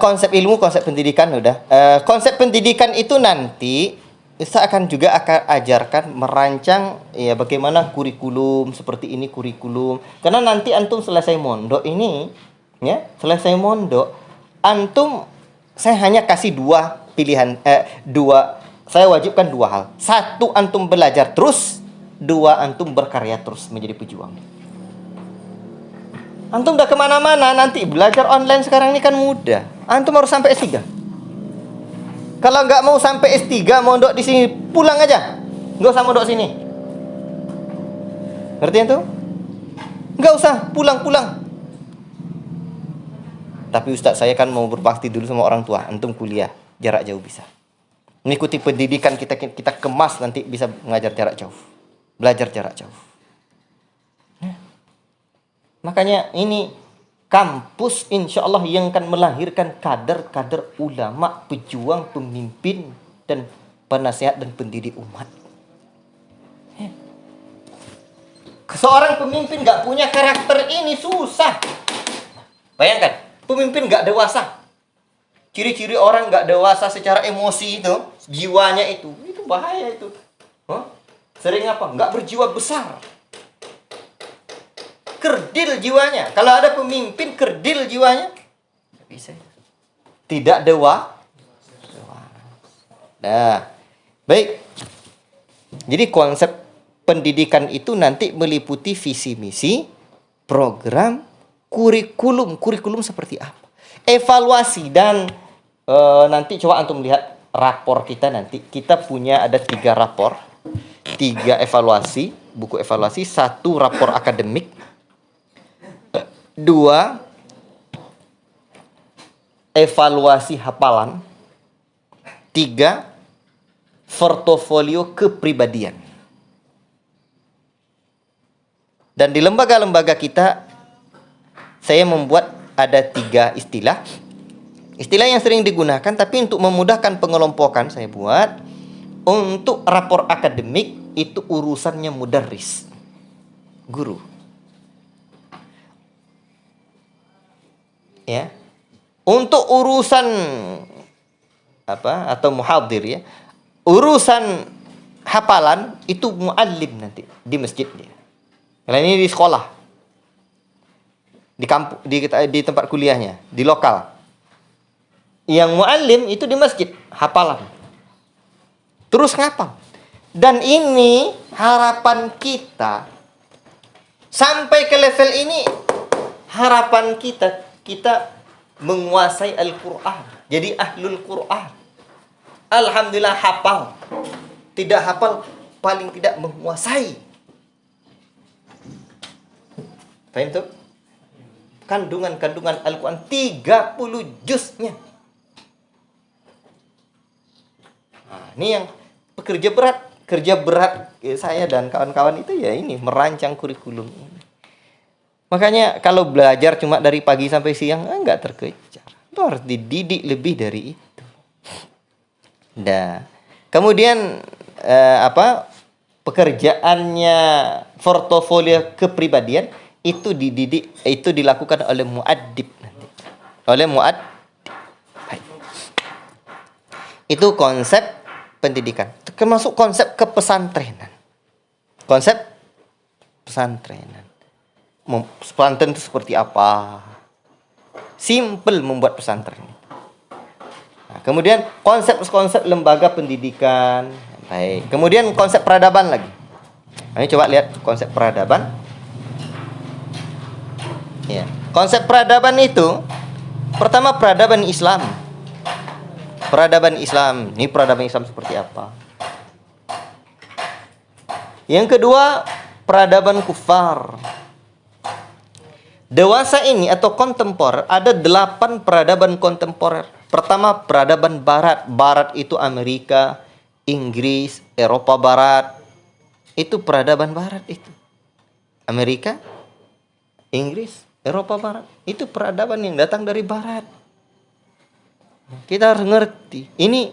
Konsep ilmu, konsep pendidikan udah. Konsep pendidikan itu nanti saya akan juga ajarkan merancang ya bagaimana kurikulum seperti ini kurikulum. Karena nanti antum selesai mondok ini ya, selesai mondok antum saya hanya kasih dua pilihan saya wajibkan dua hal. Satu, antum belajar terus, dua, antum berkarya terus menjadi pejuang. Antum udah kemana-mana nanti belajar online sekarang ini kan mudah. Antum harus sampai S3. Kalau nggak mau sampai S3, mondok di sini, pulang aja. Nggak usah mondok sini. Ngerti itu? Nggak usah, pulang. Tapi Ustaz, saya kan mau berbakti dulu sama orang tua. Antum kuliah, jarak jauh bisa. Mengikuti pendidikan kita kemas nanti bisa mengajar jarak jauh. Belajar jarak jauh. Makanya ini kampus insya Allah yang akan melahirkan kader-kader ulama, pejuang, pemimpin, dan penasehat dan pendidik umat. Seorang pemimpin gak punya karakter ini susah. Bayangkan, pemimpin gak dewasa. Ciri-ciri orang gak dewasa secara emosi itu, jiwanya itu bahaya itu. Sering apa? Gak berjiwa besar. Kerdil jiwanya. Kalau ada pemimpin kerdil jiwanya, tidak bisa. Tidak dewa. Nah, baik. Jadi konsep pendidikan itu nanti meliputi visi misi, program, kurikulum. Kurikulum seperti apa? Evaluasi dan nanti coba antum lihat rapor kita nanti. Kita punya ada 3 rapor, 3 evaluasi, buku evaluasi, 1 rapor akademik. 2 evaluasi hafalan. 3 portofolio kepribadian. Dan di lembaga-lembaga kita, saya membuat ada 3 istilah. Istilah yang sering digunakan, tapi untuk memudahkan pengelompokan saya buat, untuk rapor akademik itu urusannya mudarris, guru. Ya. Untuk urusan apa atau muhadir ya, urusan hafalan itu muallim nanti di masjid dia. Kalau ini di sekolah, di kampus, di tempat kuliahnya, di lokal. Yang muallim itu di masjid, hafalan. Terus ngapal. Dan ini harapan kita sampai ke level ini, harapan kita menguasai Al-Qur'an. Jadi ahlul Qur'an. Alhamdulillah hafal. Tidak hafal, paling tidak menguasai. Paham tuh? Kandungan Al-Quran 30 juznya. Nah, ini yang pekerja berat. Kerja berat saya dan kawan-kawan itu ya ini, merancang kurikulum ini. Makanya kalau belajar cuma dari pagi sampai siang, enggak terkejar. Itu harus dididik lebih dari itu. Nah, kemudian pekerjaannya portofolio kepribadian itu dididik, itu dilakukan oleh muaddib nanti. Oleh muaddib. Itu konsep pendidikan. Termasuk konsep kepesantrenan. Konsep pesantrenan. Pesantren itu seperti apa? Simple membuat pesantren. Nah, kemudian konsep lembaga pendidikan. Baik. Kemudian konsep peradaban lagi. Nah, ini coba lihat konsep peradaban. Ya. Konsep peradaban itu pertama peradaban Islam. Peradaban Islam. Ini peradaban Islam seperti apa? Yang kedua, peradaban kufar. Dewasa ini atau kontemporer ada 8 peradaban kontemporer. Pertama, peradaban barat. Barat itu Amerika, Inggris, Eropa Barat. Itu peradaban barat itu. Amerika, Inggris, Eropa Barat. Itu peradaban yang datang dari barat. Kita harus ngerti. Ini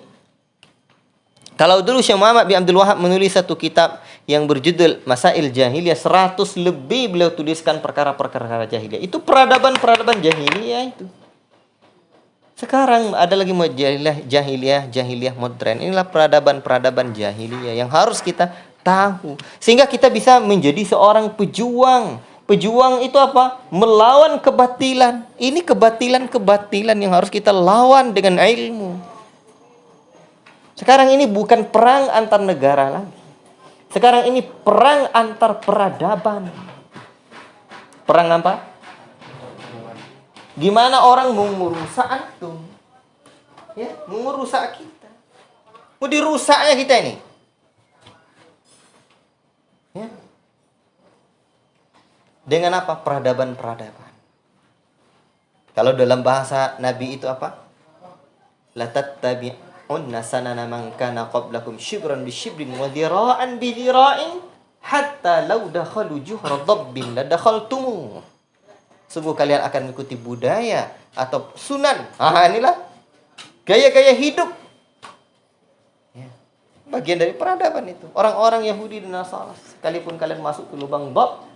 kalau dulu Syekh Muhammad bin Abdul Wahab menulis satu kitab yang berjudul Masail Jahiliyah, 100 lebih beliau tuliskan perkara-perkara jahiliyah. Itu peradaban-peradaban jahiliyah itu. Sekarang ada lagi jahiliyah modern. Inilah peradaban-peradaban jahiliyah yang harus kita tahu. Sehingga kita bisa menjadi seorang pejuang. Pejuang itu apa? Melawan kebatilan. Ini kebatilan-kebatilan yang harus kita lawan dengan ilmu. Sekarang ini bukan perang antar negara lagi. Sekarang ini perang antar peradaban. Perang apa? Gimana orang mau merusak antum? Ya, mau merusak kita. Mau dirusaknya kita ini. Ya. Dengan apa? Peradaban-peradaban. Kalau dalam bahasa Nabi itu apa? La tattabi'unna sanana man kana qablakum shibran bi shibrin wa dhira'an bi dhira'in hatta law dakhalu juhra dabbin la dakhaltumu. Sungguh kalian akan mengikuti budaya atau sunan. Inilah gaya-gaya hidup. Ya. Bagian dari peradaban itu. Orang-orang Yahudi dan Nasara, sekalipun kalian masuk ke lubang bab,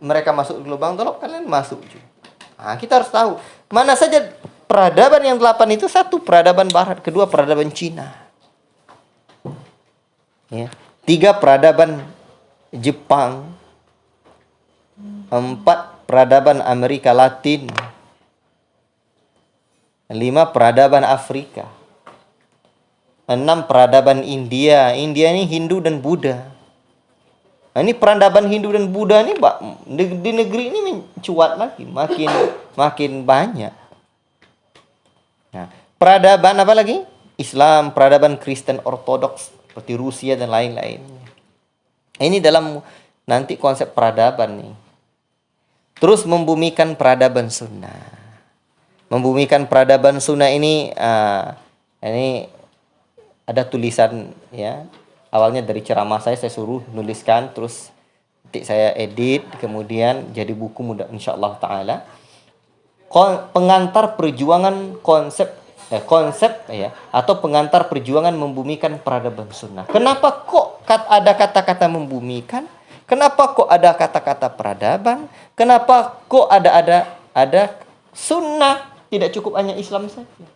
mereka masuk ke lubang dolok, kalian masuk juga. Nah, kita harus tahu mana saja peradaban yang 8 itu. 1 peradaban barat, 2 peradaban Cina, ya. 3 peradaban Jepang, 4 peradaban Amerika Latin, 5 peradaban Afrika, 6 peradaban India. India ini Hindu dan Buddha. Nah, ini peradaban Hindu dan Buddha ini di negeri ini mencuat lagi, makin banyak. Nah, peradaban apa lagi? Islam, peradaban Kristen Ortodoks seperti Rusia dan lain-lain. Ini dalam nanti konsep peradaban nih. Terus membumikan peradaban sunnah. Membumikan peradaban sunnah ini ada tulisan ya. Awalnya dari ceramah saya suruh nuliskan, terus nanti saya edit, kemudian jadi buku mudah insyaallah taala. Pengantar perjuangan konsep ya, atau pengantar perjuangan membumikan peradaban sunnah. Kenapa kok ada kata-kata membumikan? Kenapa kok ada kata-kata peradaban? Kenapa kok ada sunnah? Tidak cukup hanya Islam saja.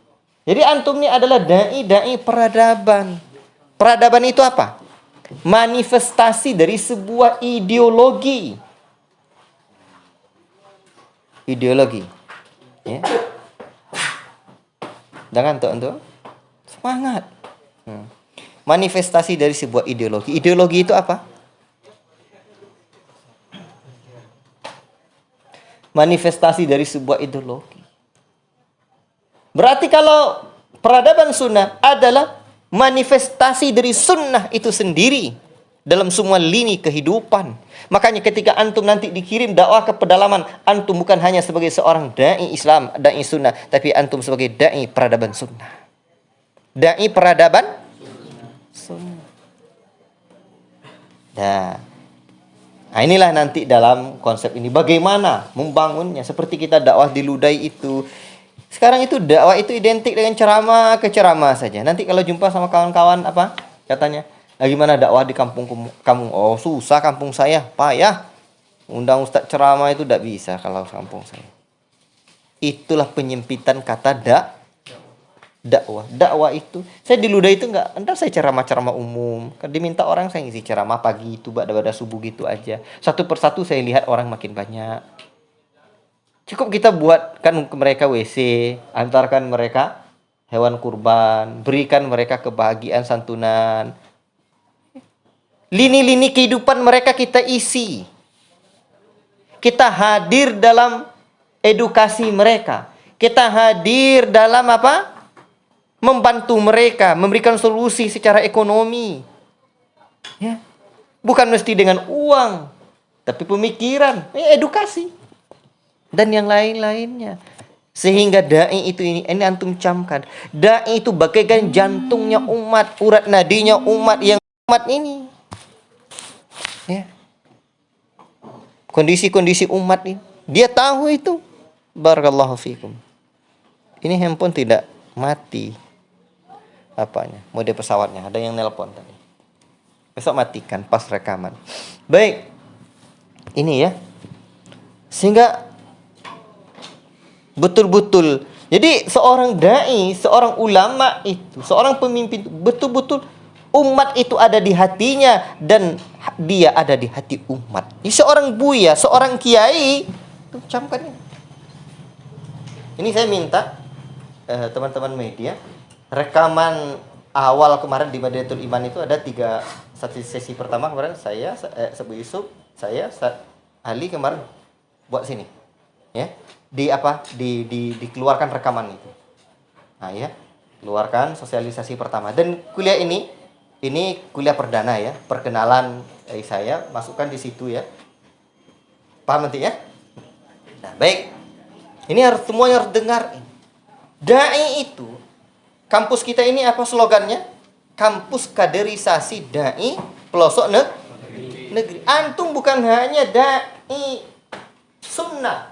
Jadi antum ini adalah dai peradaban. Peradaban itu apa? Manifestasi dari sebuah ideologi. Ideologi. Ya. Jangan untuk semangat. Manifestasi dari sebuah ideologi. Ideologi itu apa? Manifestasi dari sebuah ideologi. Berarti kalau peradaban sunnah adalah manifestasi dari sunnah itu sendiri dalam semua lini kehidupan. Makanya ketika antum nanti dikirim dakwah ke pedalaman, antum bukan hanya sebagai seorang dai Islam, dai sunnah, tapi antum sebagai dai peradaban sunnah. Dai peradaban sunnah. Nah, inilah nanti dalam konsep ini bagaimana membangunnya, seperti kita dakwah di Ludai itu. Sekarang itu dakwah itu identik dengan ceramah ke ceramah saja. Nanti kalau jumpa sama kawan-kawan apa? Katanya, gimana dakwah di kampung kamu? Oh, susah kampung saya, payah. Undang ustaz ceramah itu tidak bisa kalau kampung saya. Itulah penyempitan kata dakwah. Dakwah itu, saya di Luda itu enggak, entar saya ceramah-ceramah umum. Kan diminta orang saya ngisi ceramah pagi itu pada subuh gitu aja. Satu persatu saya lihat orang makin banyak. Cukup kita buatkan ke mereka WC, antarkan mereka hewan kurban, berikan mereka kebahagiaan santunan. Lini-lini kehidupan mereka kita isi. Kita hadir dalam edukasi mereka. Kita hadir dalam apa? Membantu mereka, memberikan solusi secara ekonomi. Ya. Bukan mesti dengan uang, tapi pemikiran, edukasi. Dan yang lain-lainnya. Sehingga dai itu ini antum camkan. Dai itu bagaikan jantungnya umat, urat nadinya umat yang umat ini. Ya. Kondisi-kondisi umat ini. Dia tahu itu. Barakallahu fikum. Ini handphone tidak mati. Apanya? Mode pesawatnya. Ada yang nelpon tadi. Besok matikan pas rekaman. Baik. Ini ya. Sehingga betul-betul. Jadi seorang dai, seorang ulama itu, seorang pemimpin itu, betul-betul umat itu ada di hatinya dan dia ada di hati umat. Ini seorang buya, seorang kiai, itu camkan ini. Ini saya minta teman-teman media, rekaman awal kemarin di Madinatul Iman itu ada 3 sesi pertama kemarin saya, Sebu Yusuf, saya, Ali kemarin buat sini. Ya. Dikeluarkan rekaman itu. Nah ya, keluarkan sosialisasi pertama. Dan kuliah ini kuliah perdana ya, perkenalan saya, masukkan di situ ya. Paham nanti ya? Nah, baik. Ini semuanya harus dengar. Dai itu, kampus kita ini apa slogannya? Kampus kaderisasi dai pelosok negeri. Antum bukan hanya dai sunnah,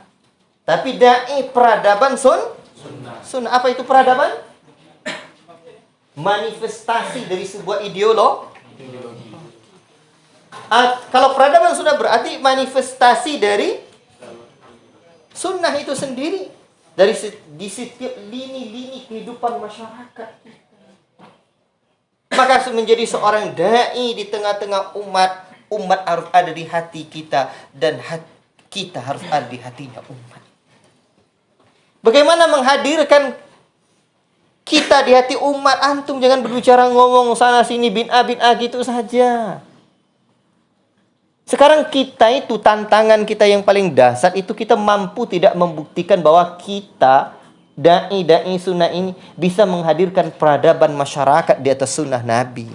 tapi dai peradaban sunnah. Apa itu peradaban? Manifestasi dari sebuah ideologi. Kalau peradaban sunnah berarti manifestasi dari sunnah itu sendiri. Di setiap lini-lini kehidupan masyarakat. Maka menjadi seorang dai di tengah-tengah umat harus ada di hati kita. Dan kita harus ada di hatinya umat. Bagaimana menghadirkan kita di hati umat? Antum jangan berbicara ngomong sana sini bin'ah gitu saja. Sekarang kita itu tantangan kita yang paling dasar itu kita mampu tidak membuktikan bahwa kita dai sunnah ini bisa menghadirkan peradaban masyarakat di atas sunnah Nabi.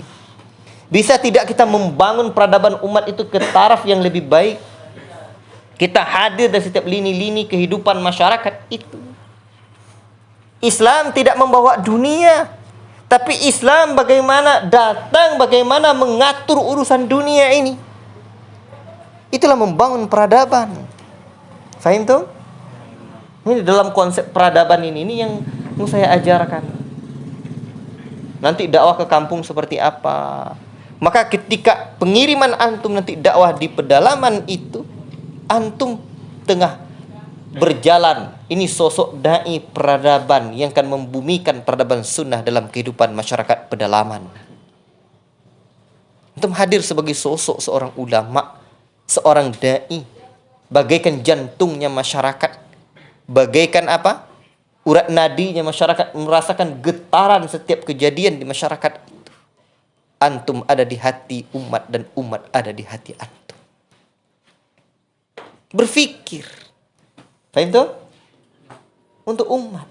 Bisa tidak kita membangun peradaban umat itu ke taraf yang lebih baik? Kita hadir dari setiap lini-lini kehidupan masyarakat itu. Islam tidak membawa dunia, Tapi Islam bagaimana datang, bagaimana mengatur urusan dunia ini. Itulah membangun peradaban. Fahim tuh? Ini dalam konsep peradaban ini yang mau saya ajarkan. Nanti dakwah ke kampung seperti apa. Maka ketika pengiriman antum nanti dakwah di pedalaman itu, antum tengah berjalan. Ini sosok dai peradaban yang akan membumikan peradaban sunnah dalam kehidupan masyarakat pedalaman. Antum hadir sebagai sosok seorang ulama, seorang dai, bagaikan jantungnya masyarakat. Bagaikan apa? Urat nadinya masyarakat, merasakan getaran setiap kejadian di masyarakat itu. Antum ada di hati umat dan umat ada di hati antum. Berpikir. Fahim tuh? Untuk umat.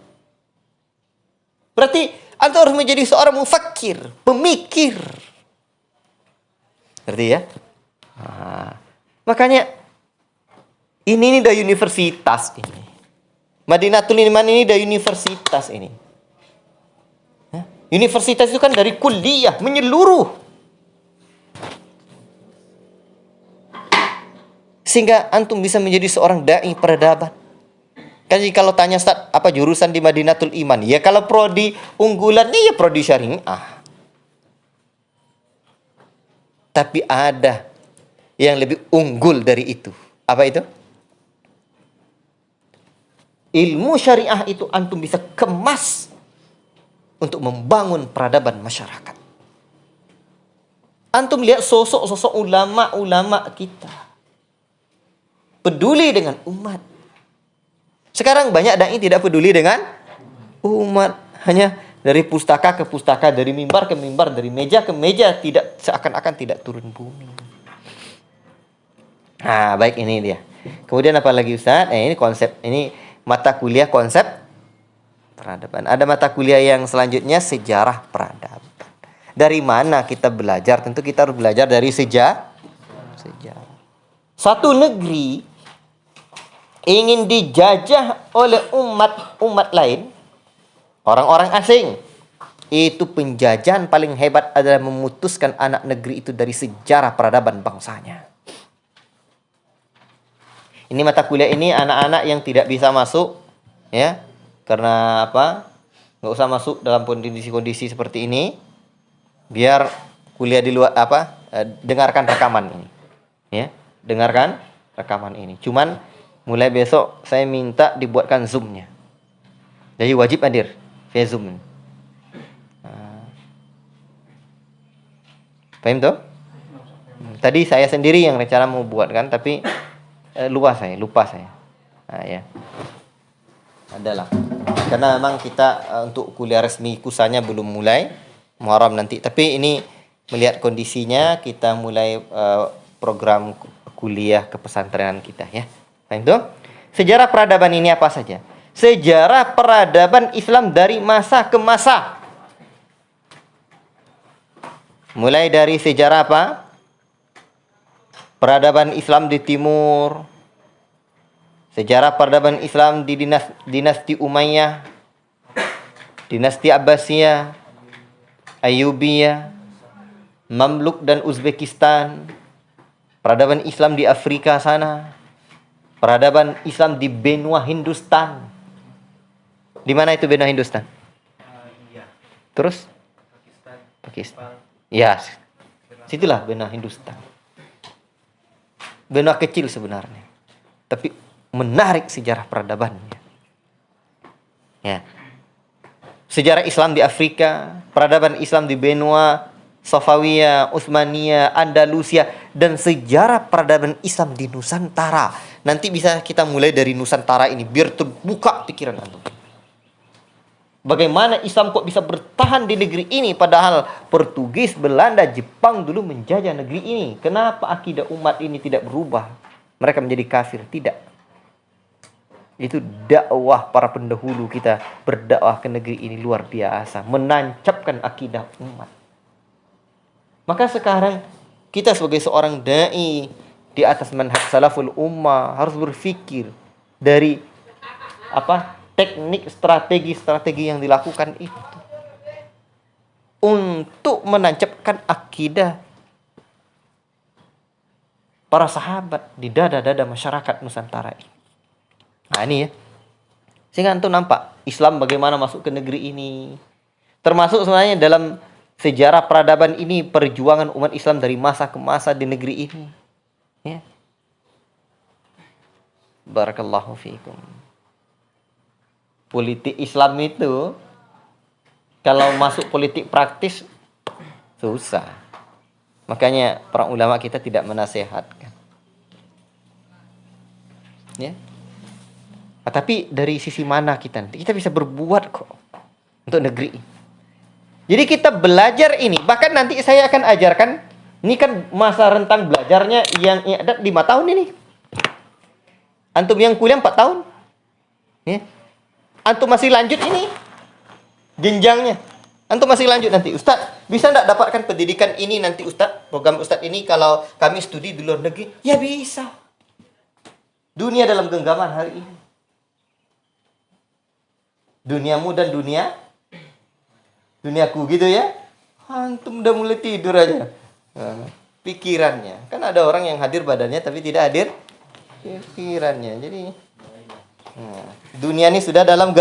Berarti antum harus menjadi seorang mufakir, pemikir. Ngerti ya? Makanya ini udah universitas ini. Madinatul Iman ini udah universitas ini. Universitas itu kan dari kuliah, menyeluruh. Sehingga antum bisa menjadi seorang dai peradaban. Kan kalau tanya Ustaz, apa jurusan di Madinatul Iman? Ya kalau prodi unggulan ya prodi syariah. Tapi ada yang lebih unggul dari itu. Apa itu? Ilmu syariah itu antum bisa kemas untuk membangun peradaban masyarakat. Antum lihat sosok-sosok ulama-ulama kita. Peduli dengan umat. Sekarang banyak dai tidak peduli dengan umat. Hanya dari pustaka ke pustaka, dari mimbar ke mimbar, dari meja ke meja, tidak seakan-akan tidak turun bumi. Nah, baik ini dia. Kemudian apa lagi Ustaz? Ini konsep ini mata kuliah konsep peradaban. Ada mata kuliah yang selanjutnya sejarah peradaban. Dari mana kita belajar? Tentu kita harus belajar dari sejarah. Satu negeri ingin dijajah oleh umat lain, orang-orang asing. Itu penjajahan paling hebat adalah memutuskan anak negeri itu dari sejarah peradaban bangsanya. Ini mata kuliah ini anak-anak yang tidak bisa masuk, ya, karena apa? Nggak usah masuk dalam kondisi-kondisi seperti ini. Biar kuliah di luar apa? Dengarkan rekaman ini, ya, dengarkan rekaman ini. Cuman mulai besok saya minta dibuatkan zoomnya. Jadi wajib hadir via zoom. Paham tuh? Tadi saya sendiri yang rencana mau buatkan, tapi lupa saya. Nah, ya. Adalah. Karena memang kita untuk kuliah resmi kusanya belum mulai. Muharram nanti. Tapi ini melihat kondisinya kita mulai program kuliah kepesantrenan kita ya. Nah itu. Sejarah peradaban ini apa saja? Sejarah peradaban Islam dari masa ke masa. Mulai dari sejarah apa? Peradaban Islam di timur, sejarah peradaban Islam di dinasti Umayyah, dinasti Abbasiyah, Ayyubiyah, Mamluk dan Uzbekistan, peradaban Islam di Afrika sana, peradaban Islam di benua Hindustan. Di mana itu benua Hindustan? India. Terus? Pakistan. Ya, situlah benua Hindustan. Benua kecil sebenarnya, tapi menarik sejarah peradabannya. Ya. Sejarah Islam di Afrika, peradaban Islam di benua Safawiyah, Utsmaniyah, Andalusia, dan sejarah peradaban Islam di Nusantara. Nanti bisa kita mulai dari Nusantara ini biar terbuka pikiran antum. Bagaimana Islam kok bisa bertahan di negeri ini padahal Portugis, Belanda, Jepang dulu menjajah negeri ini. Kenapa akidah umat ini tidak berubah? Mereka menjadi kafir. Tidak. Itu dakwah para pendahulu kita berdakwah ke negeri ini luar biasa. Menancapkan akidah umat. Maka sekarang kita sebagai seorang da'i di atas manhaj salaful ummah harus berpikir dari teknik strategi yang dilakukan itu. untuk menancapkan akidah para sahabat di dada-dada masyarakat Nusantara ini. Nah ini ya. Sehingga antum nampak Islam bagaimana masuk ke negeri ini. Termasuk sebenarnya dalam sejarah peradaban ini perjuangan umat Islam dari masa ke masa di negeri ini. Ya. Barakallahu fiikum. Politik Islam itu kalau masuk politik praktis susah. Makanya para ulama kita tidak menasehatkan. Ya. Tapi dari sisi mana kita nanti? Kita bisa berbuat kok untuk negeri. Jadi kita belajar ini. Bahkan nanti saya akan ajarkan. Ini kan masa rentang belajarnya yang ada 5 tahun ini. Antum yang kuliah 4 tahun. Ya. Antum masih lanjut ini. Jenjangnya. Antum masih lanjut nanti. Ustaz, bisa enggak dapatkan pendidikan ini nanti Ustaz? Program Ustaz ini kalau kami studi di luar negeri? Ya bisa. Dunia dalam genggaman hari ini. Duniamu dan duniaku gitu ya. Antum udah mulai tidur aja. Nah, pikirannya. Kan ada orang yang hadir badannya tapi tidak hadir pikirannya. Jadi dunia ini sudah dalam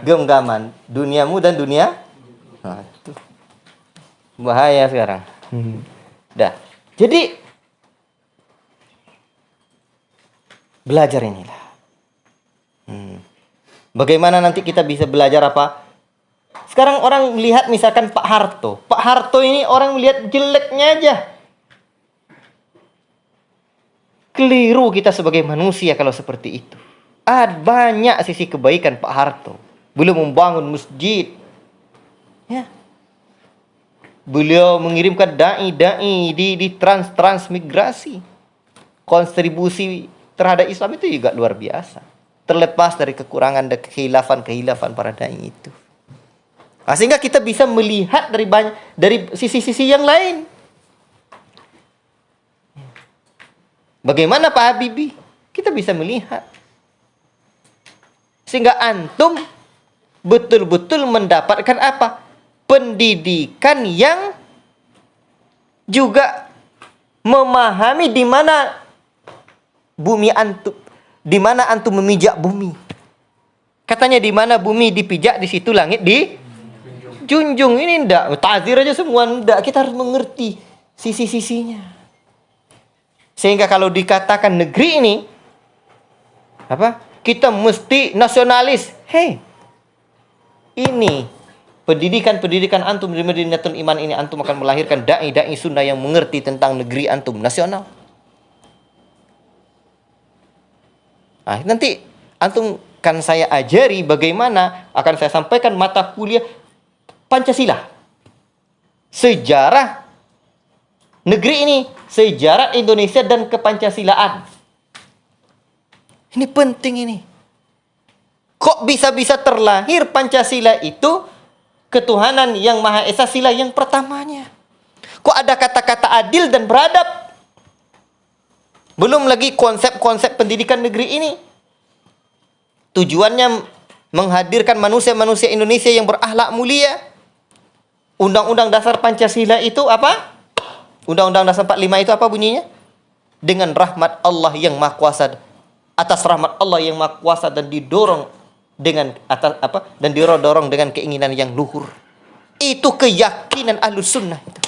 genggaman. Duniamu dan dunia. Nah, itu bahaya sekarang. Dah. Jadi belajar inilah. Bagaimana nanti kita bisa belajar apa? Sekarang orang melihat misalkan Pak Harto. Pak Harto ini orang melihat jeleknya aja. Keliru kita sebagai manusia kalau seperti itu. Ada banyak sisi kebaikan Pak Harto. Belum membangun masjid. Ya. Beliau mengirimkan dai-dai di transmigrasi. Kontribusi terhadap Islam itu juga luar biasa. Terlepas dari kekurangan dan kehilafan para dai itu. Nah, sehingga kita bisa melihat dari sisi-sisi yang lain. Bagaimana Pak Habibie? Kita bisa melihat. Sehingga antum betul-betul mendapatkan apa? Pendidikan yang juga memahami di mana bumi antum, di mana antum memijak bumi. Katanya di mana bumi dipijak, di situ langit dijunjung. Ini enggak, ta'zir aja semua enggak. Kita harus mengerti sisi-sisinya. Sehingga kalau dikatakan negeri ini apa? Kita mesti nasionalis. Hei. Ini pendidikan antum di Madinatul Iman ini, antum akan melahirkan dai-dai sunnah yang mengerti tentang negeri antum nasional. Nah, nanti antum kan saya ajari bagaimana akan saya sampaikan mata kuliah Pancasila. Sejarah negeri ini, sejarah Indonesia dan kepancasilaan. Ini penting ini. Kok bisa-bisa terlahir Pancasila itu ketuhanan yang Maha Esa, sila yang pertamanya. Kok ada kata-kata adil dan beradab? Belum lagi konsep-konsep pendidikan negeri ini. Tujuannya menghadirkan manusia-manusia Indonesia yang berakhlak mulia. Undang-Undang Dasar Pancasila itu apa? Undang-Undang Dasar 45 itu apa bunyinya? Dengan rahmat Allah yang Maha Kuasa, atas rahmat Allah yang Maha Kuasa, dan didorong dengan atas apa? Dan didorong dengan keinginan yang luhur. Itu keyakinan Ahlus Sunnah itu.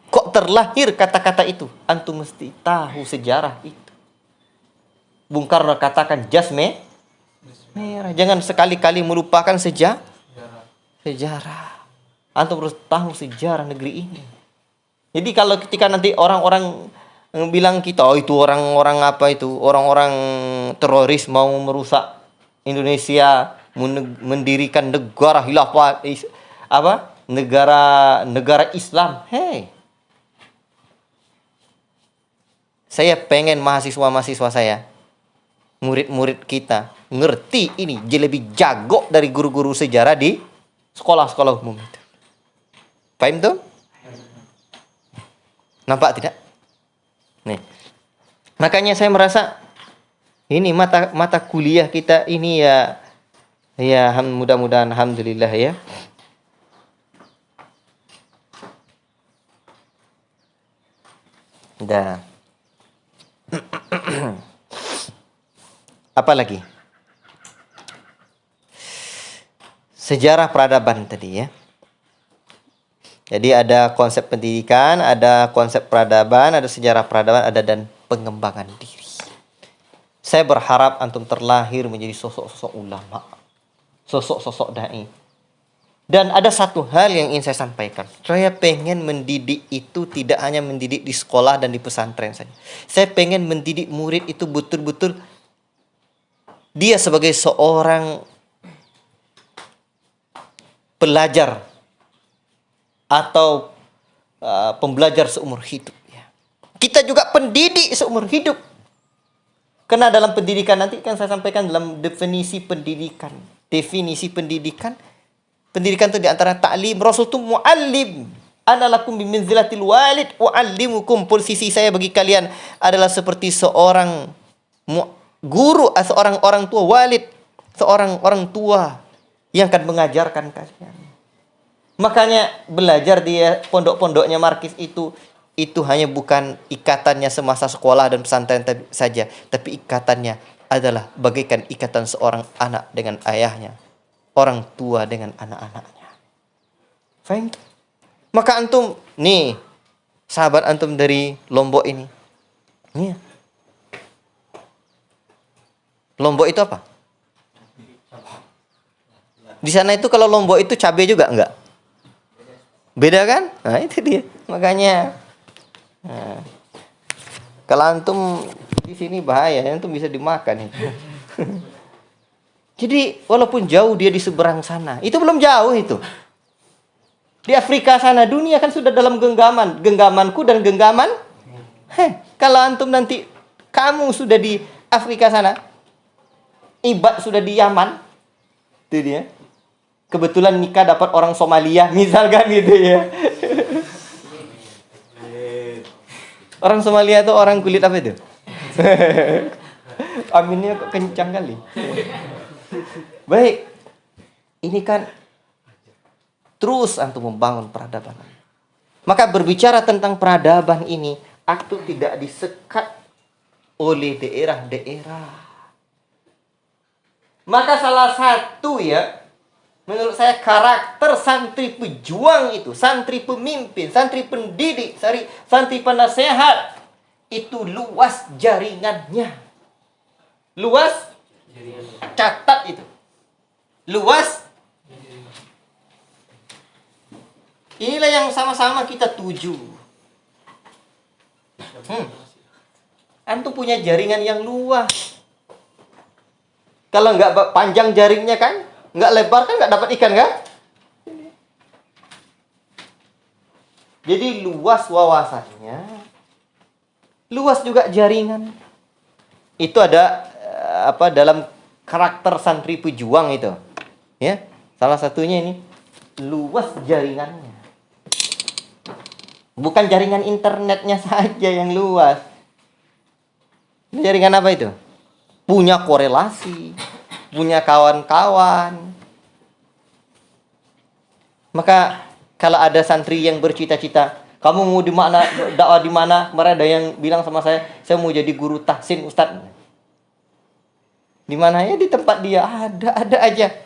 Kok terlahir kata-kata itu? Antum mesti tahu sejarah itu. Bung Karno katakan jas merah. Jangan sekali-kali melupakan sejarah. Antum harus tahu sejarah negeri ini. Jadi kalau ketika nanti orang-orang bilang kita, oh itu orang-orang apa itu, orang-orang teroris mau merusak Indonesia, mendirikan negara khilafah apa? Negara Islam. Hei. Saya pengen mahasiswa-mahasiswa saya, murid-murid kita ngerti ini, jadi lebih jago dari guru-guru sejarah di sekolah-sekolah umum itu. Paham tuh? Nampak tidak? Nih. Makanya saya merasa ini mata kuliah kita ini ya mudah-mudahan alhamdulillah ya. Dah. Apa lagi? Sejarah peradaban tadi ya. Jadi ada konsep pendidikan, ada konsep peradaban, ada sejarah peradaban, ada dan pengembangan diri. Saya berharap antum terlahir menjadi sosok-sosok ulama, sosok-sosok dai. Dan ada satu hal yang ingin saya sampaikan. Saya pengen mendidik itu tidak hanya mendidik di sekolah dan di pesantren saja. Saya pengen mendidik murid itu betul-betul dia sebagai seorang pelajar atau pembelajar seumur hidup. Kita juga pendidik seumur hidup. Karena dalam pendidikan nanti kan saya sampaikan dalam definisi pendidikan. Definisi pendidikan itu diantara ta'lim. Rasul itu mu'allim. Ana lakum bimanzilatil walid u'allimukum. Posisi saya bagi kalian adalah seperti seorang guru, seorang orang tua, walid, seorang orang tua yang akan mengajarkan kalian. Makanya belajar di pondok-pondoknya Markis itu hanya bukan ikatannya semasa sekolah dan pesantren saja, tapi ikatannya adalah bagaikan ikatan seorang anak dengan ayahnya, orang tua dengan anak-anaknya. Faham? Maka antum, nih, sahabat antum dari Lombok ini. Nih. Lombok itu apa? Di sana itu kalau Lombok itu cabai juga enggak? Beda kan? Nah, itu dia. Makanya kalau antum di sini bahaya, antum bisa dimakan itu. Jadi walaupun jauh dia di seberang sana, itu belum jauh itu. Di Afrika sana dunia kan sudah dalam genggaman, genggamanku dan genggaman. Kalau antum nanti kamu sudah di Afrika sana, Ibad sudah di Yaman, itu dia. Kebetulan nikah dapat orang Somalia, misalkan gitu ya. Orang Somalia itu orang kulit apa itu? Aminnya kok kencang kali. Baik. Ini kan terus antum membangun peradaban. Maka berbicara tentang peradaban ini, aku tidak disekat oleh daerah-daerah. Maka salah satu menurut saya karakter santri pejuang itu, santri pemimpin, santri pendidik, santri penasehat itu luas jaringannya. Luas? Catat itu. Luas? Inilah yang sama-sama kita tuju. Antum punya jaringan yang luas. Kalau nggak panjang jaringnya kan, nggak lebar kan nggak dapat ikan kan? Jadi luas wawasannya, luas juga jaringan. Itu ada dalam karakter santri pejuang itu, ya. Salah satunya ini luas jaringannya. Bukan jaringan internetnya saja yang luas. Jaringan apa itu? Punya korelasi, punya kawan-kawan. Maka kalau ada santri yang bercita-cita, kamu mau di mana, dakwah di mana? Kemarin ada yang bilang sama saya mau jadi guru tahsin, Ustaz. Di mana ya? Di tempat dia ada aja.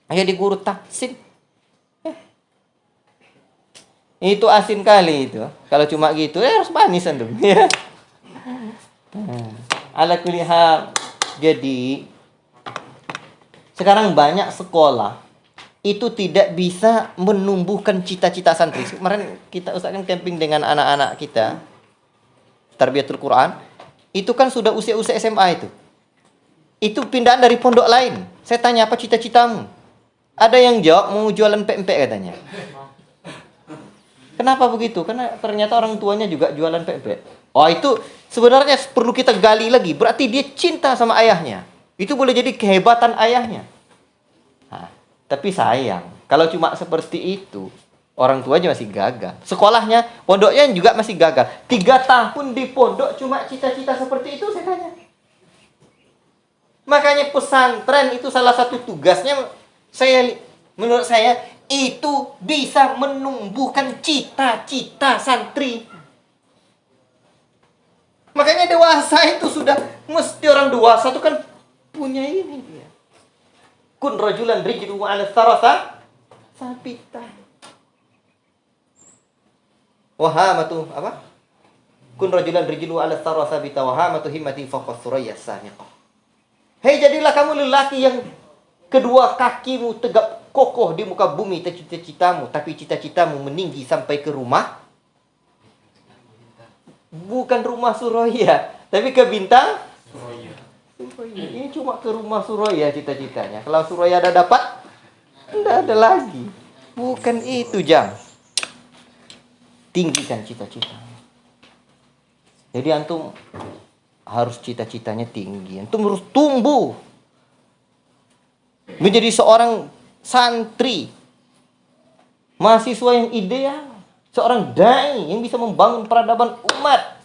Ayo di guru tahsin. Itu asin kali itu. Kalau cuma gitu, harus manis antum. Ya. Ala kulli hal. Jadi sekarang banyak sekolah itu tidak bisa menumbuhkan cita-cita santri. Kemarin kita usahakan camping dengan anak-anak kita, Tarbiyatul Quran. Itu kan sudah usia-usia SMA itu. Itu pindahan dari pondok lain. Saya tanya, apa cita-citamu? Ada yang jawab mau jualan pempek katanya. Kenapa begitu? Karena ternyata orang tuanya juga jualan pempek. Oh, itu sebenarnya perlu kita gali lagi. Berarti dia cinta sama ayahnya. Itu boleh jadi kehebatan ayahnya. Nah, tapi sayang, kalau cuma seperti itu, orang tuanya masih gagal. Sekolahnya, pondoknya juga masih gagal. 3 tahun di pondok cuma cita-cita seperti itu, saya tanya. Makanya pesantren itu salah satu tugasnya, menurut saya, itu bisa menumbuhkan cita-cita santri. dewasa itu sudah mesti orang dewasa itu kan punya ini dia. Kun rajulan rijlu ala sarasa sabita. Wahamatu apa? Kun rajulan rijlu ala sarasa sabita wahamatu himmati fawqa suraya saniqah. Hei, jadilah kamu lelaki yang kedua kakimu tegap kokoh di muka bumi, cita-citamu, tapi cita-citamu meninggi sampai ke rumah. Bukan rumah Suraya, tapi ke bintang Suraya. Ini cuma ke rumah Suraya cita-citanya. Kalau Suraya ada dapat, tidak ada lagi. Bukan itu, Jang. Tinggikan cita-cita. Jadi antum harus cita-citanya tinggi. Antum harus tumbuh menjadi seorang santri, mahasiswa yang ideal, seorang dai yang bisa membangun peradaban umat.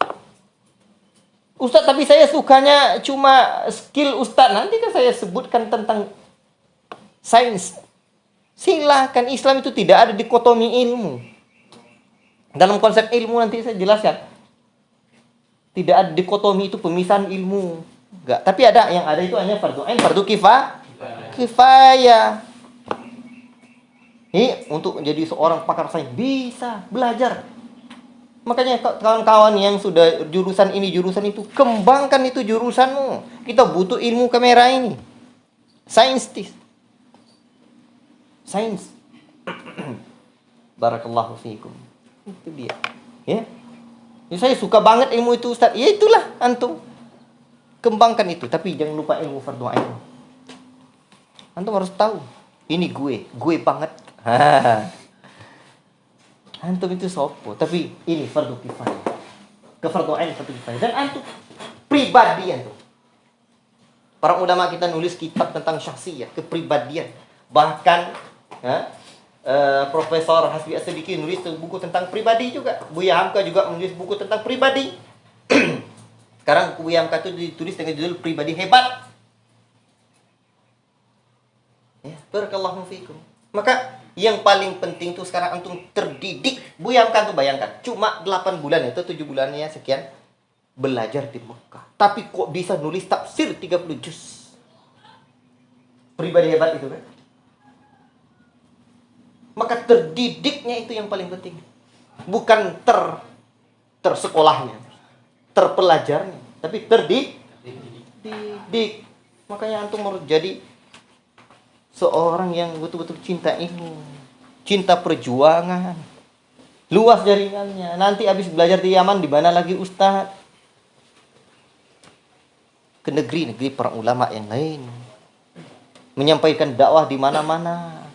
Ustaz, tapi saya sukanya cuma skill Ustaz. Nanti kan saya sebutkan tentang sains. Silakan, Islam itu tidak ada dikotomi ilmu. Dalam konsep ilmu nanti saya jelaskan. Tidak ada dikotomi itu pemisahan ilmu. Enggak, tapi ada yang ada itu hanya fardu ain, fardu kifayah. Ini untuk menjadi seorang pakar sains bisa belajar. Makanya kawan-kawan yang sudah jurusan ini, jurusan itu, kembangkan itu jurusanmu. Kita butuh ilmu kamera ini. Sains. Barakallahu fiikum. Itu dia. Ya. Saya suka banget ilmu itu, Ustaz. Ya itulah antum. Kembangkan itu, tapi jangan lupa ilmu fardu ain. Antum harus tahu, ini gue banget. Antum itu sopo, tapi ini fardu kifayah. Ke fardu ain, fardu kifayah. Dan antum pribadi antum. Para ulama kita nulis kitab tentang syakhsiyah, kepribadian. Bahkan Profesor Hasbi As-Siddiqi nulis buku tentang pribadi juga. Buya Hamka juga menulis buku tentang pribadi. Sekarang Buya Hamka itu ditulis dengan judul Pribadi Hebat. Ya, barakallahu fiikum. Maka yang paling penting tuh sekarang antum terdidik. Buya Hamka tuh bayangkan, cuma 8 bulan itu 7 bulannya sekian belajar di Mekah. Tapi kok bisa nulis tafsir 30 juz. Pribadi hebat itu kan. Maka terdidiknya itu yang paling penting. Bukan tersekolahnya, terpelajarnya, tapi terdidik. Makanya antum harus jadi seorang yang betul-betul cinta ilmu, cinta perjuangan, luas jaringannya. Nanti habis belajar di Yaman, di mana lagi Ustaz? Ke negeri-negeri para ulama yang lain, menyampaikan dakwah di mana-mana.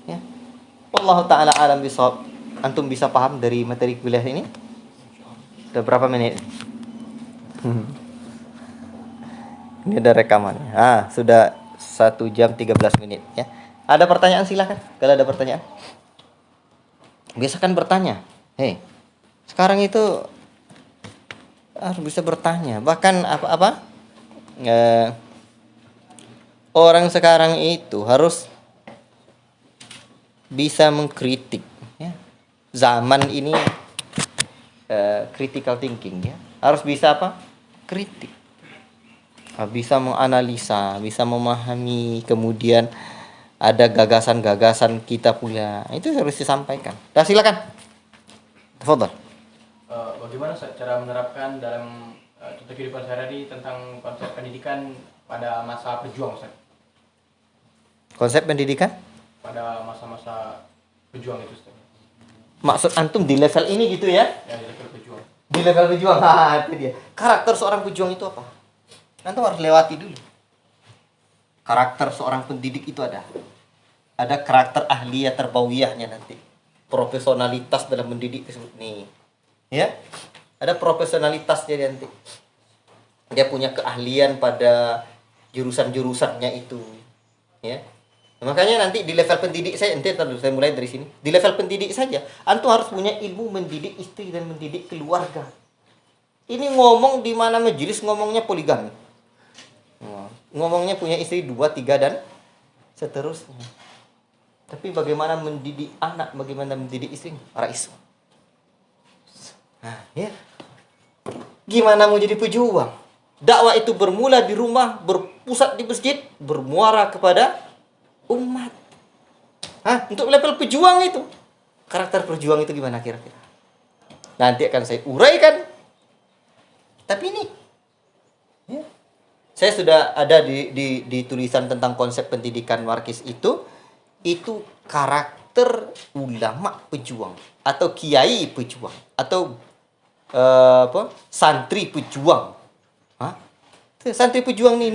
Ya. Wallahu ta'ala alam bisawab. Antum bisa paham dari materi kuliah ini? Sudah berapa menit? Ini ada rekamannya. Sudah 1 jam 13 menit ya. Ada pertanyaan silakan. Kalau ada pertanyaan. Biasakan bertanya. Hei, sekarang itu harus bisa bertanya. Bahkan orang sekarang itu harus bisa mengkritik ya. Zaman ini critical thinking ya. Harus bisa kritik. Bisa menganalisa, bisa memahami, kemudian ada gagasan-gagasan kita pula. Itu harus disampaikan. Dah silakan. Tafadhol. Bagaimana cara menerapkan dalam contoh kehidupan sehari-hari tentang konsep pendidikan pada masa berjuang, Ustaz? Konsep pendidikan? Pada masa-masa berjuang itu, Ustaz. Maksud antum di level ini gitu ya? Ya, di level berjuang. Di level berjuang, itu dia. Karakter seorang pejuang itu apa? Antum harus lewati dulu. Karakter seorang pendidik itu ada. Ada karakter ahliyah terbawiyahnya nanti. Profesionalitas dalam mendidik tersebut nih. Ya? Ada profesionalitasnya nanti. Dia punya keahlian pada jurusan-jurusannya itu. Ya. Makanya nanti di level pendidik saya mulai dari sini. Di level pendidik saja, antum harus punya ilmu mendidik istri dan mendidik keluarga. Ini ngomong di mana majelis ngomongnya poligami. Ngomongnya punya istri 2, 3 dan seterusnya. Tapi bagaimana mendidik anak, bagaimana mendidik istri? Rais. Ya. Gimana mau jadi pejuang? Dakwah itu bermula di rumah, berpusat di masjid, bermuara kepada umat. Untuk level pejuang itu. Karakter pejuang itu gimana kira-kira? Nanti akan saya uraikan. Tapi ini, ya, saya sudah ada di tulisan tentang konsep pendidikan Markis itu karakter ulama pejuang atau kiai pejuang atau santri pejuang. Santri pejuang nih.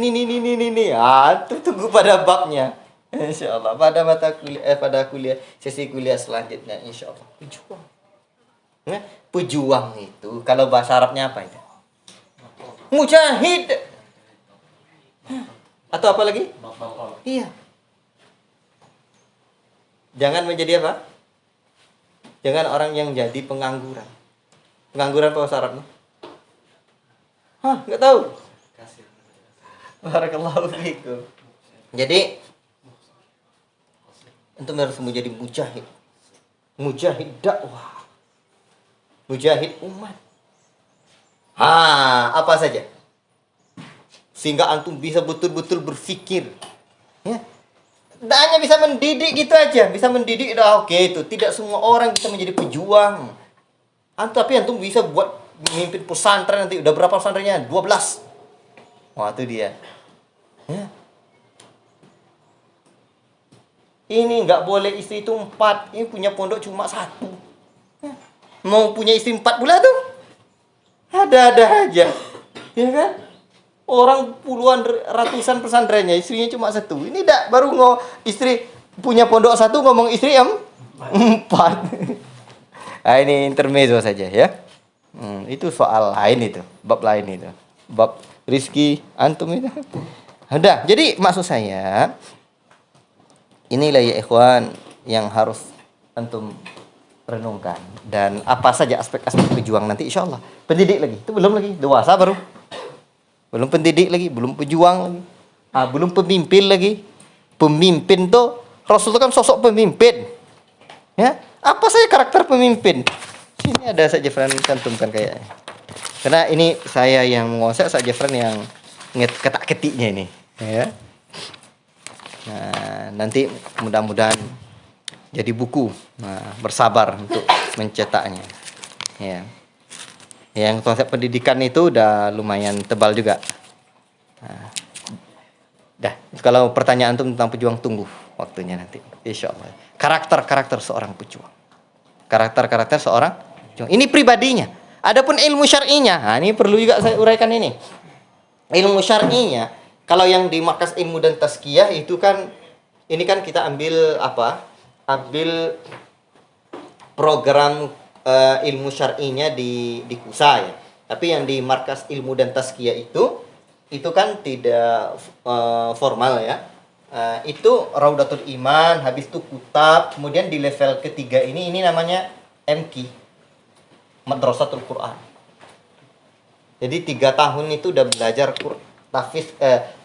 Tunggu pada babnya. Insyaallah pada pada sesi kuliah selanjutnya insyaallah. Pejuang. Pejuang itu kalau bahasa Arabnya apa itu? Mujahid. Atau apa lagi? Iya. Jangan menjadi apa? Jangan orang yang jadi pengangguran. Pengangguran apa bahasa Arabnya? Nggak tahu. Barakallahu fiikum. Jadi antum harus menjadi mujahid. Mujahid dakwah. Mujahid umat. Apa saja? Sehingga antum bisa betul-betul berpikir. Ya. Tidak hanya bisa mendidik gitu aja. Bisa mendidik, oke itu. Tidak semua orang bisa menjadi pejuang. Tapi antum bisa buat memimpin pesantren nanti. Udah berapa pesantrennya? 12. Wah, itu dia. Ya. Ini nggak boleh istri itu 4. Ini punya pondok cuma 1. Ya. Mau punya istri 4 pula tuh. Ada-ada aja. Ya kan? Orang puluhan ratusan pesantrennya istrinya cuma 1. Ini baru istri punya pondok 1 ngomong istri 4. Ini intermezzo saja ya. Itu soal lain itu, bab lain itu. Bab rizki antum itu. Udah, jadi maksud saya inilah ya ikhwan yang harus antum renungkan, dan apa saja aspek-aspek pejuang nanti insyaallah. Pendidik lagi, itu belum lagi, dewasa baru. Belum pendidik lagi, belum pejuang lagi. Belum pemimpin lagi. Pemimpin tuh Rasul kan sosok pemimpin. Ya, apa saja karakter pemimpin? Sini ada Ustaz Jefran cantumkan kayaknya. Karena ini saya yang menguasai, Ustaz Jefran yang ketak-ketiknya ini, ya. Nah, nanti mudah-mudahan jadi buku. Bersabar untuk mencetaknya. Ya. Yang konsep pendidikan itu udah lumayan tebal juga. Kalau pertanyaan tentang pejuang tunggu waktunya nanti, insyaallah. Karakter seorang pejuang. Karakter seorang pejuang. Ini pribadinya. Adapun ilmu syar'inya, ini perlu juga saya uraikan ini. Ilmu syar'inya, kalau yang di Markas Ilmu dan Tazkiyah itu kan, ini kan kita ambil apa? Ambil program ilmu syar'inya di KUSA ya. Tapi yang di Markas Ilmu dan Tazkiyah itu kan tidak formal ya. Itu Raudatul Iman, habis itu Kutab, kemudian di level ketiga ini namanya MQ, Madrasatul Quran. Jadi 3 tahun itu udah belajar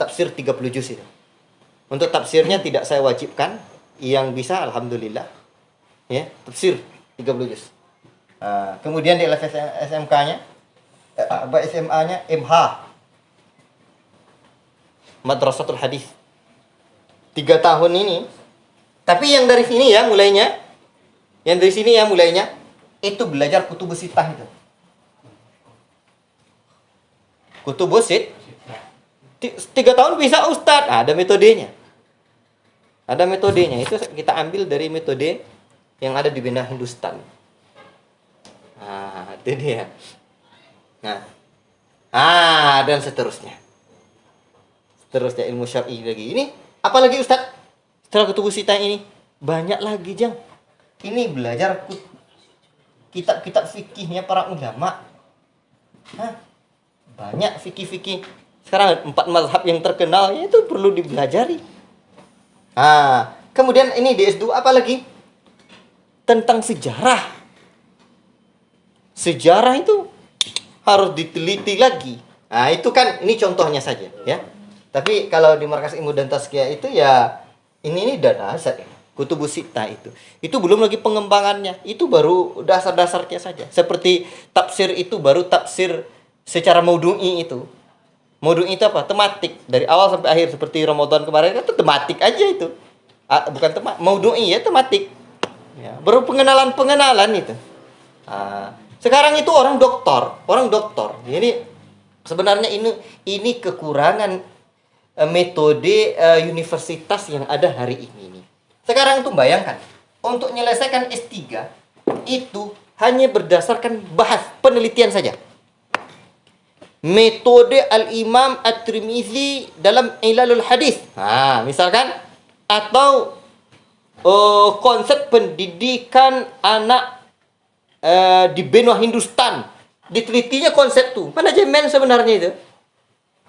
tafsir 30 juz itu. Untuk tafsirnya tidak saya wajibkan, yang bisa alhamdulillah. Ya, tafsir 30 juz. Kemudian di level SMK-nya SMA-nya MH, Madrasatul Hadis. 3 tahun ini. Tapi yang dari sini ya mulainya. Yang dari sini ya mulainya itu belajar kutubus sittah itu. Kutubus sittah 3 tahun bisa ustaz. Ada metodenya. Ada metodenya. Itu kita ambil dari metode yang ada di Bina Hindustan. Itu dia. Dan seterusnya. Seterusnya ilmu syar'i lagi. Ini apalagi ustaz? Setelah kutubus sittah ini banyak lagi, Jang. Ini belajar kitab-kitab fikihnya para ulama. Banyak fikih-fikih. Sekarang 4 mazhab yang terkenal itu perlu dipelajari. Kemudian ini di S2 apa lagi? Tentang sejarah. Sejarah itu harus diteliti lagi. Itu kan ini contohnya saja ya. Tapi kalau di Markas Ilmu dan Tazkiyah itu ya ini dasar ya. Kutubus sittah itu. Itu belum lagi pengembangannya. Itu baru dasar-dasarnya saja. Seperti tafsir itu baru tafsir secara maudu'i itu. Maudu'i itu apa? Tematik. Dari awal sampai akhir seperti Ramadan kemarin kan itu tematik aja itu. Bukan maudu'i ya, tematik. Ya, baru pengenalan itu. Sekarang itu orang doktor. Jadi sebenarnya ini kekurangan metode universitas yang ada hari ini. Sekarang tuh bayangkan, untuk menyelesaikan S3 itu hanya berdasarkan bahas penelitian saja. Metode Al-Imam At-Tirmizi dalam Ilalul Hadis. Misalkan atau konsep pendidikan anak di benua Hindustan. Ditelitinya konsep tuh. Manajemen sebenarnya itu.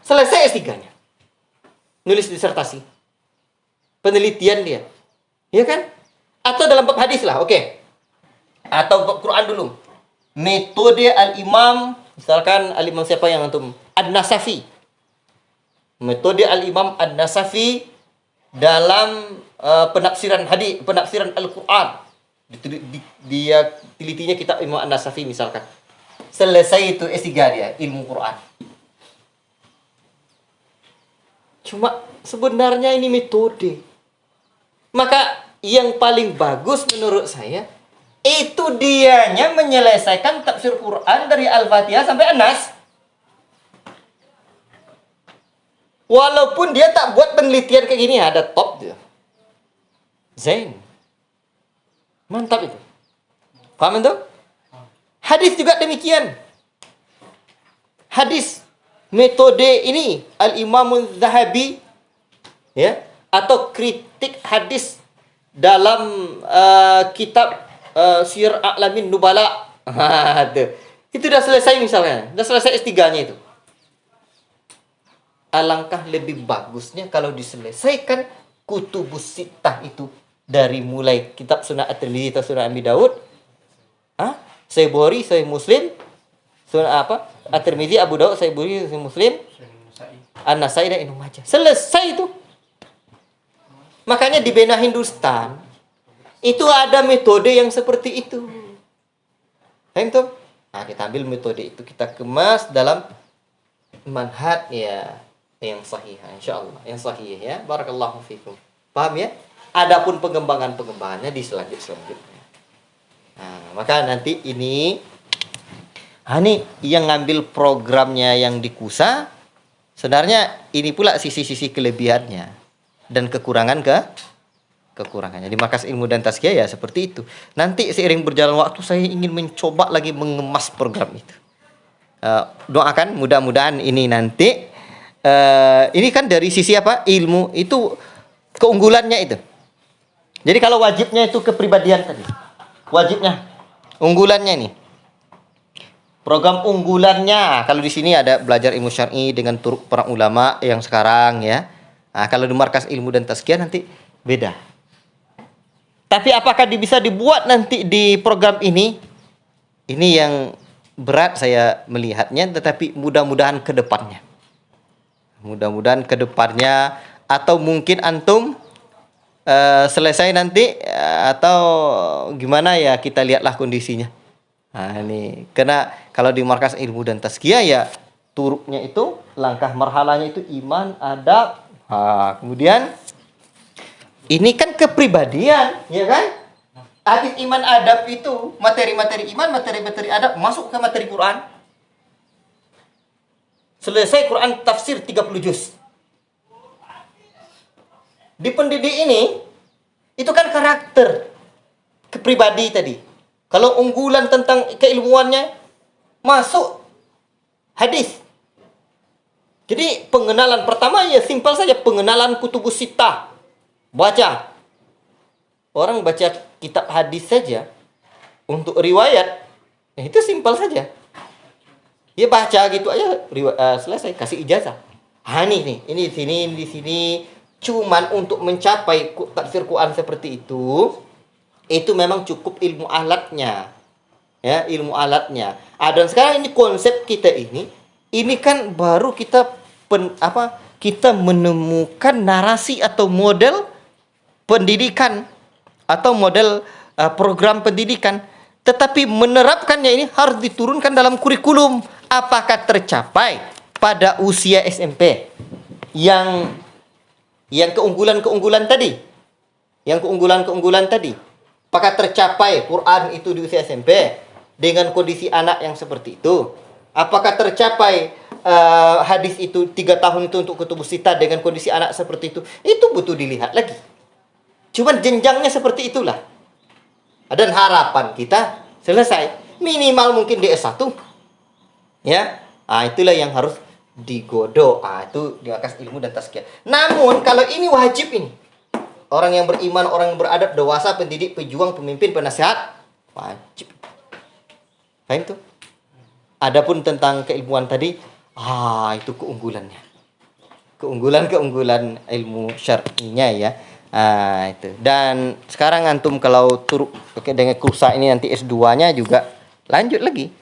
Selesai S3-nya. Nulis disertasi. Penelitian dia. Ya kan? Atau dalam bab hadis lah, oke. Atau bab Quran dulu. Metode Al-Imam, misalkan Al-Imam siapa yang antum? An-Nasafi. Metode Al-Imam An-Nasafi dalam penafsiran hadis, penafsiran Al-Quran. Dia telitinya kitab Imam An-Nasafi misalkan. Selesai itu S3 dia, ilmu Quran. Cuma sebenarnya ini metode. Maka yang paling bagus menurut saya itu dianya menyelesaikan tafsir Quran dari Al-Fatihah sampai An-Nas. Walaupun dia tak buat penelitian kayak gini, ada top dia. Zain. Mantap itu. Paham itu? Hadis juga demikian. Hadis metode ini Al-Imam Zahabi ya, atau kritik hadis dalam kitab Syiar A'lamin Nubala. Itu udah selesai misalnya. Udah selesai S3-nya itu. Alangkah lebih bagusnya kalau diselesaikan kutubus sittah itu dari mulai kitab Sunan At-Tirmidzi atau Sunan Abi Daud, Sahih Bukhari, Sahih Muslim, Sunan At-Tirmidzi, Abu Daud, Sahih Bukhari, Sahih Muslim, An-Nasai dan Ibnu Majah. Selesai itu. Makanya di benah Hindustan itu ada metode yang seperti itu. Paham tuh? Kita ambil metode itu, kita kemas dalam manhaj ya yang sahih, insyaallah, yang sahih ya. Barakallahu fikum. Paham ya? Adapun pengembangannya di selanjutnya. Maka nanti ini yang ngambil programnya yang di KUSA, sebenarnya ini pula sisi-sisi kelebihannya dan kekurangannya. Di Markas Ilmu dan Tazkiyah ya seperti itu. Nanti seiring berjalan waktu saya ingin mencoba lagi mengemas program itu. Doakan mudah-mudahan ini nanti ini kan dari sisi ilmu itu keunggulannya itu. Jadi kalau wajibnya itu kepribadian tadi. Wajibnya, unggulannya ini. Program unggulannya, kalau di sini ada belajar ilmu syar'i dengan turuk para ulama yang sekarang ya. Kalau di Markas Ilmu dan Tazkiyah nanti beda. Tapi apakah bisa dibuat nanti di program ini? Ini yang berat saya melihatnya, tetapi mudah-mudahan ke depannya. Mudah-mudahan ke depannya, atau mungkin antum selesai nanti atau gimana ya, kita lihatlah kondisinya. Ini karena kalau di Markas Ilmu dan Tazkiyah ya turuknya itu, langkah marhalanya itu iman, adab. Kemudian ini kan kepribadian, ya kan? Habis iman adab itu materi-materi iman, materi-materi adab masuk ke materi Quran. Selesai Quran tafsir 30 juz. Di pendidik ini, itu kan karakter, kepribadi tadi. Kalau unggulan tentang keilmuannya, masuk hadis. Jadi pengenalan pertama ya simpel saja, pengenalan kutubus sittah. Baca. Orang baca kitab hadis saja, untuk riwayat, itu simpel saja. Dia baca gitu aja, selesai, kasih ijazah. Ini di sini. Cuman untuk mencapai tafsir Quran seperti itu memang cukup ilmu alatnya. Ya, ilmu alatnya. Dan sekarang ini konsep kita ini kan baru kita menemukan narasi atau model pendidikan atau model program pendidikan, tetapi menerapkannya ini harus diturunkan dalam kurikulum apakah tercapai pada usia SMP yang keunggulan-keunggulan tadi? Yang keunggulan-keunggulan tadi. Apakah tercapai Quran itu di usia SMP dengan kondisi anak yang seperti itu? Apakah tercapai hadis itu 3 tahun itu untuk kutubus sita dengan kondisi anak seperti itu? Itu butuh dilihat lagi. Cuman jenjangnya seperti itulah. Dan harapan kita selesai. Minimal mungkin di S1. Ya. Itulah yang harus digodok. Itu diakas ilmu dan tazkiyah. Namun kalau ini wajib ini. Orang yang beriman, orang yang beradab, dewasa, pendidik, pejuang, pemimpin, penasihat, wajib. Paham tuh? Adapun tentang keilmuan tadi, itu keunggulannya. Keunggulan ilmu syar'inya ya. Itu. Dan sekarang antum kalau dengan kursa ini nanti S2-nya juga lanjut lagi.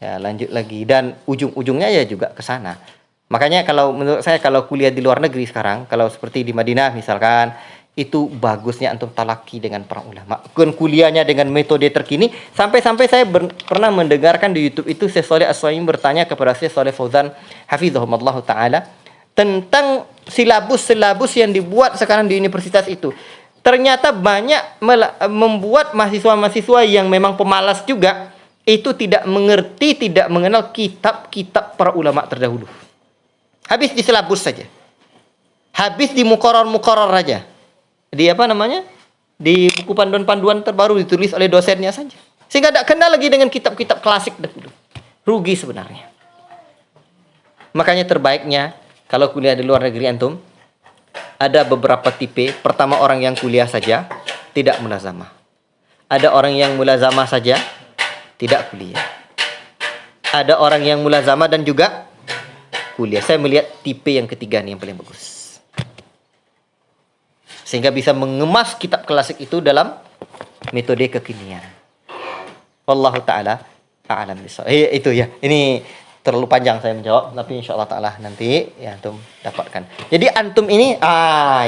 Ya, lanjut lagi dan ujung-ujungnya ya juga ke sana. Makanya kalau menurut saya kalau kuliah di luar negeri sekarang, kalau seperti di Madinah misalkan, itu bagusnya antum talaki dengan para ulama. Kuliahnya dengan metode terkini. Sampai-sampai saya pernah mendengarkan di YouTube itu Syekh Shalih As-Utsaimin bertanya kepada Syekh Shalih Fauzan hafizahumullah taala tentang silabus yang dibuat sekarang di universitas itu. Ternyata banyak membuat mahasiswa-mahasiswa yang memang pemalas juga itu tidak mengerti, tidak mengenal kitab-kitab para ulama terdahulu. Habis di silabus saja. Habis di muqarrar saja. Di apa namanya? Di buku panduan-panduan terbaru ditulis oleh dosennya saja. Sehingga tidak kenal lagi dengan kitab-kitab klasik dahulu. Rugi sebenarnya. Makanya terbaiknya kalau kuliah di luar negeri antum ada beberapa tipe. Pertama orang yang kuliah saja tidak mulazamah. Ada orang yang mulazamah saja tidak kuliah. Ada orang yang mulazamah dan juga kuliah. Saya melihat tipe yang ketiga nih yang paling bagus. Sehingga bisa mengemas kitab klasik itu dalam metode kekinian. Wallahu taala a'lam bishawab. Itu ya. Ini terlalu panjang saya menjawab, tapi insyaallah taala nanti ya antum dapatkan. Jadi antum ini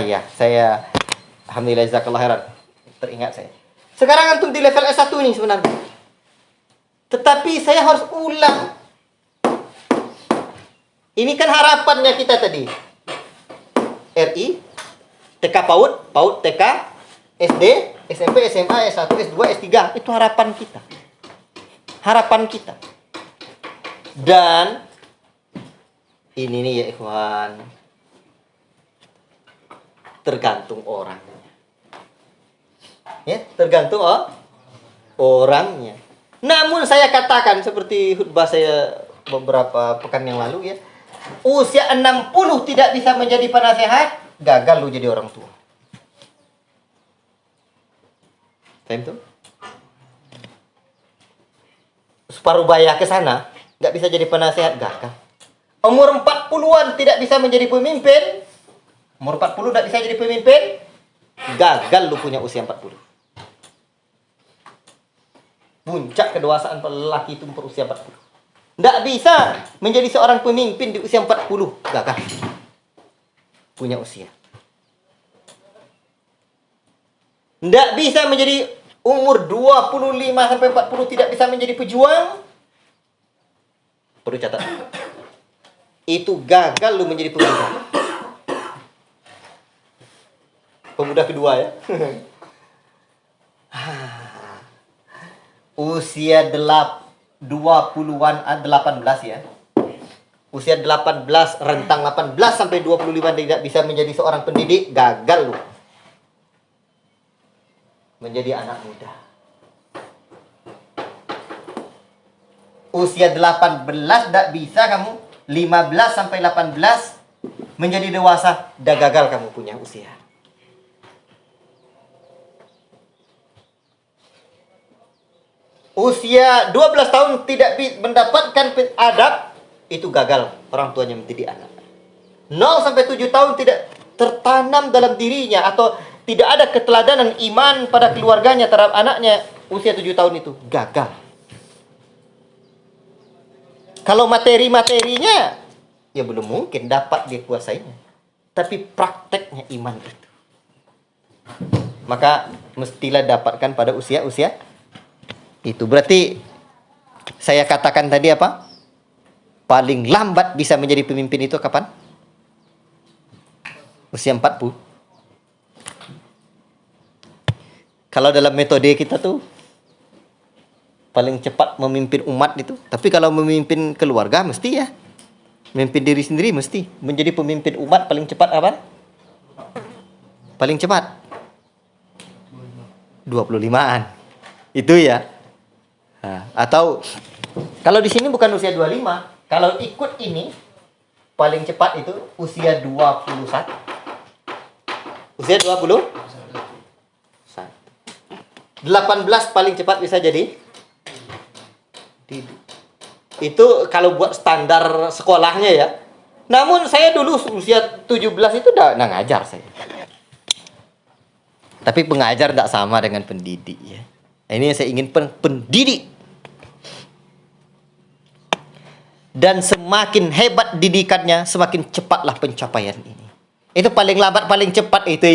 ya, saya alhamdulillah jazakallahu khairan. Teringat saya. Sekarang antum di level S1 nih sebenarnya. Tetapi saya harus ulang. Ini kan harapannya kita tadi. RI, TK PAUD, PAUD TK, SD, SMP, SMA, S1, S2, S3. Itu harapan kita. Harapan kita. Dan ini nih ya ikhwan, tergantung orangnya. Ya, tergantung orangnya. Namun saya katakan seperti khutbah saya beberapa pekan yang lalu ya, usia 60 tidak bisa menjadi penasehat, gagal lu jadi orang tua. Paham tuh? Separuh baya ke sana, nggak bisa jadi penasehat, gagal. Umur 40-an tidak bisa menjadi pemimpin, umur 40 tidak bisa jadi pemimpin, gagal lu punya usia 40. Puncak kedewasaan lelaki itu berusia 40. Tidak bisa menjadi seorang pemimpin di usia 40. Gagal. Punya usia. Tidak bisa menjadi umur 25 sampai 40 tidak bisa menjadi pejuang. Perlu catat. Itu gagal lu menjadi pemuda. Pemuda kedua ya. Usia 20-an 18 ya. Usia 18, rentang 18 sampai 25 tidak bisa menjadi seorang pendidik, gagal lu. Menjadi anak muda. Usia 18 tidak bisa kamu, 15 sampai 18 menjadi dewasa, dah gagal kamu punya usia. Usia 12 tahun tidak mendapatkan adab, itu gagal orang tuanya mendidik anak. 0 sampai 7 tahun tidak tertanam dalam dirinya atau tidak ada keteladanan iman pada keluarganya terhadap anaknya, usia 7 tahun itu gagal. Kalau materi-materinya ya belum mungkin dapat dikuasainya. Tapi prakteknya iman itu. Maka mestilah dapatkan pada usia-usia itu. Berarti saya katakan tadi apa? paling lambat bisa menjadi pemimpin itu kapan? Usia 40. Kalau dalam metode kita tuh paling cepat memimpin umat itu. Tapi kalau memimpin keluarga mesti ya. Memimpin diri sendiri mesti. Menjadi pemimpin umat paling cepat apa? Paling cepat 25-an. Itu ya. Nah, atau kalau di sini bukan usia 25. Kalau ikut ini paling cepat itu usia 21. Usia 20? 18 paling cepat bisa jadi itu kalau buat standar sekolahnya ya. Namun saya dulu usia 17 itu udah ngajar saya. Tapi pengajar tidak sama dengan pendidik ya. Ini yang saya ingin pendidik. Dan semakin hebat didikannya, semakin cepatlah pencapaian ini. Itu paling lambat, paling cepat itu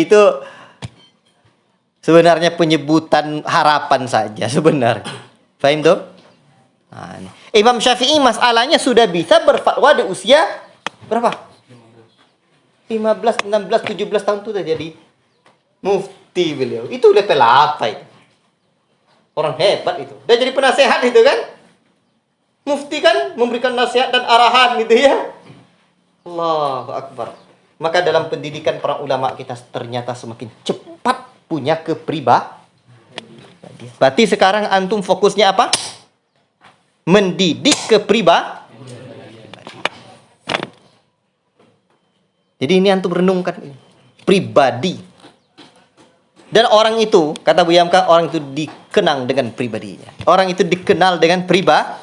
sebenarnya penyebutan harapan saja sebenarnya. Faham tuh? Nah, ini. Imam Syafi'i masalahnya sudah bisa berfatwa di usia berapa? 15, 16, 17 tahun itu sudah jadi mufti beliau. Itu level apa itu? Orang hebat itu. Dia jadi penasehat itu kan? Mufti kan memberikan nasihat dan arahan gitu ya. Allahu Akbar. Maka dalam pendidikan para ulama kita ternyata semakin cepat punya kepribadian. Berarti sekarang antum fokusnya apa? Mendidik kepribadian. Jadi ini antum renungkan ini. Pribadi. Dan orang itu, kata Bu Yamka, orang itu dikenang dengan pribadinya. Orang itu dikenal dengan pribadinya.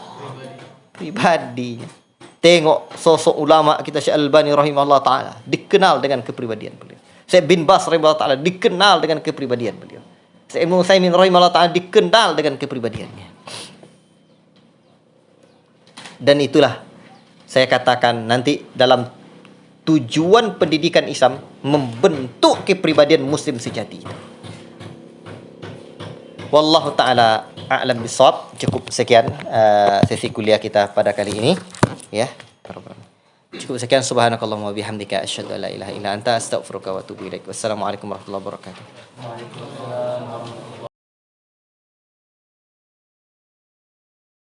Tengok sosok ulama kita Syekh Al-Albani rahimahullah taala dikenal dengan kepribadian beliau. Syekh bin Bas rahimahullah taala dikenal dengan kepribadian beliau. Syekh Ibnu Utsaimin rahimahullah taala dikenal dengan kepribadiannya. Dan itulah saya katakan nanti dalam tujuan pendidikan Islam membentuk kepribadian muslim sejati. Wallahu taala a'lam bissawab. Cukup sekian sesi kuliah kita pada kali ini ya. Cukup sekian, subhanakallahumma wa bihamdika asyhadu an la ilaha illa anta astaghfiruka wa atubu ilaik. Wassalamualaikum warahmatullahi wabarakatuh. Waalaikumsalam warahmatullahi wabarakatuh.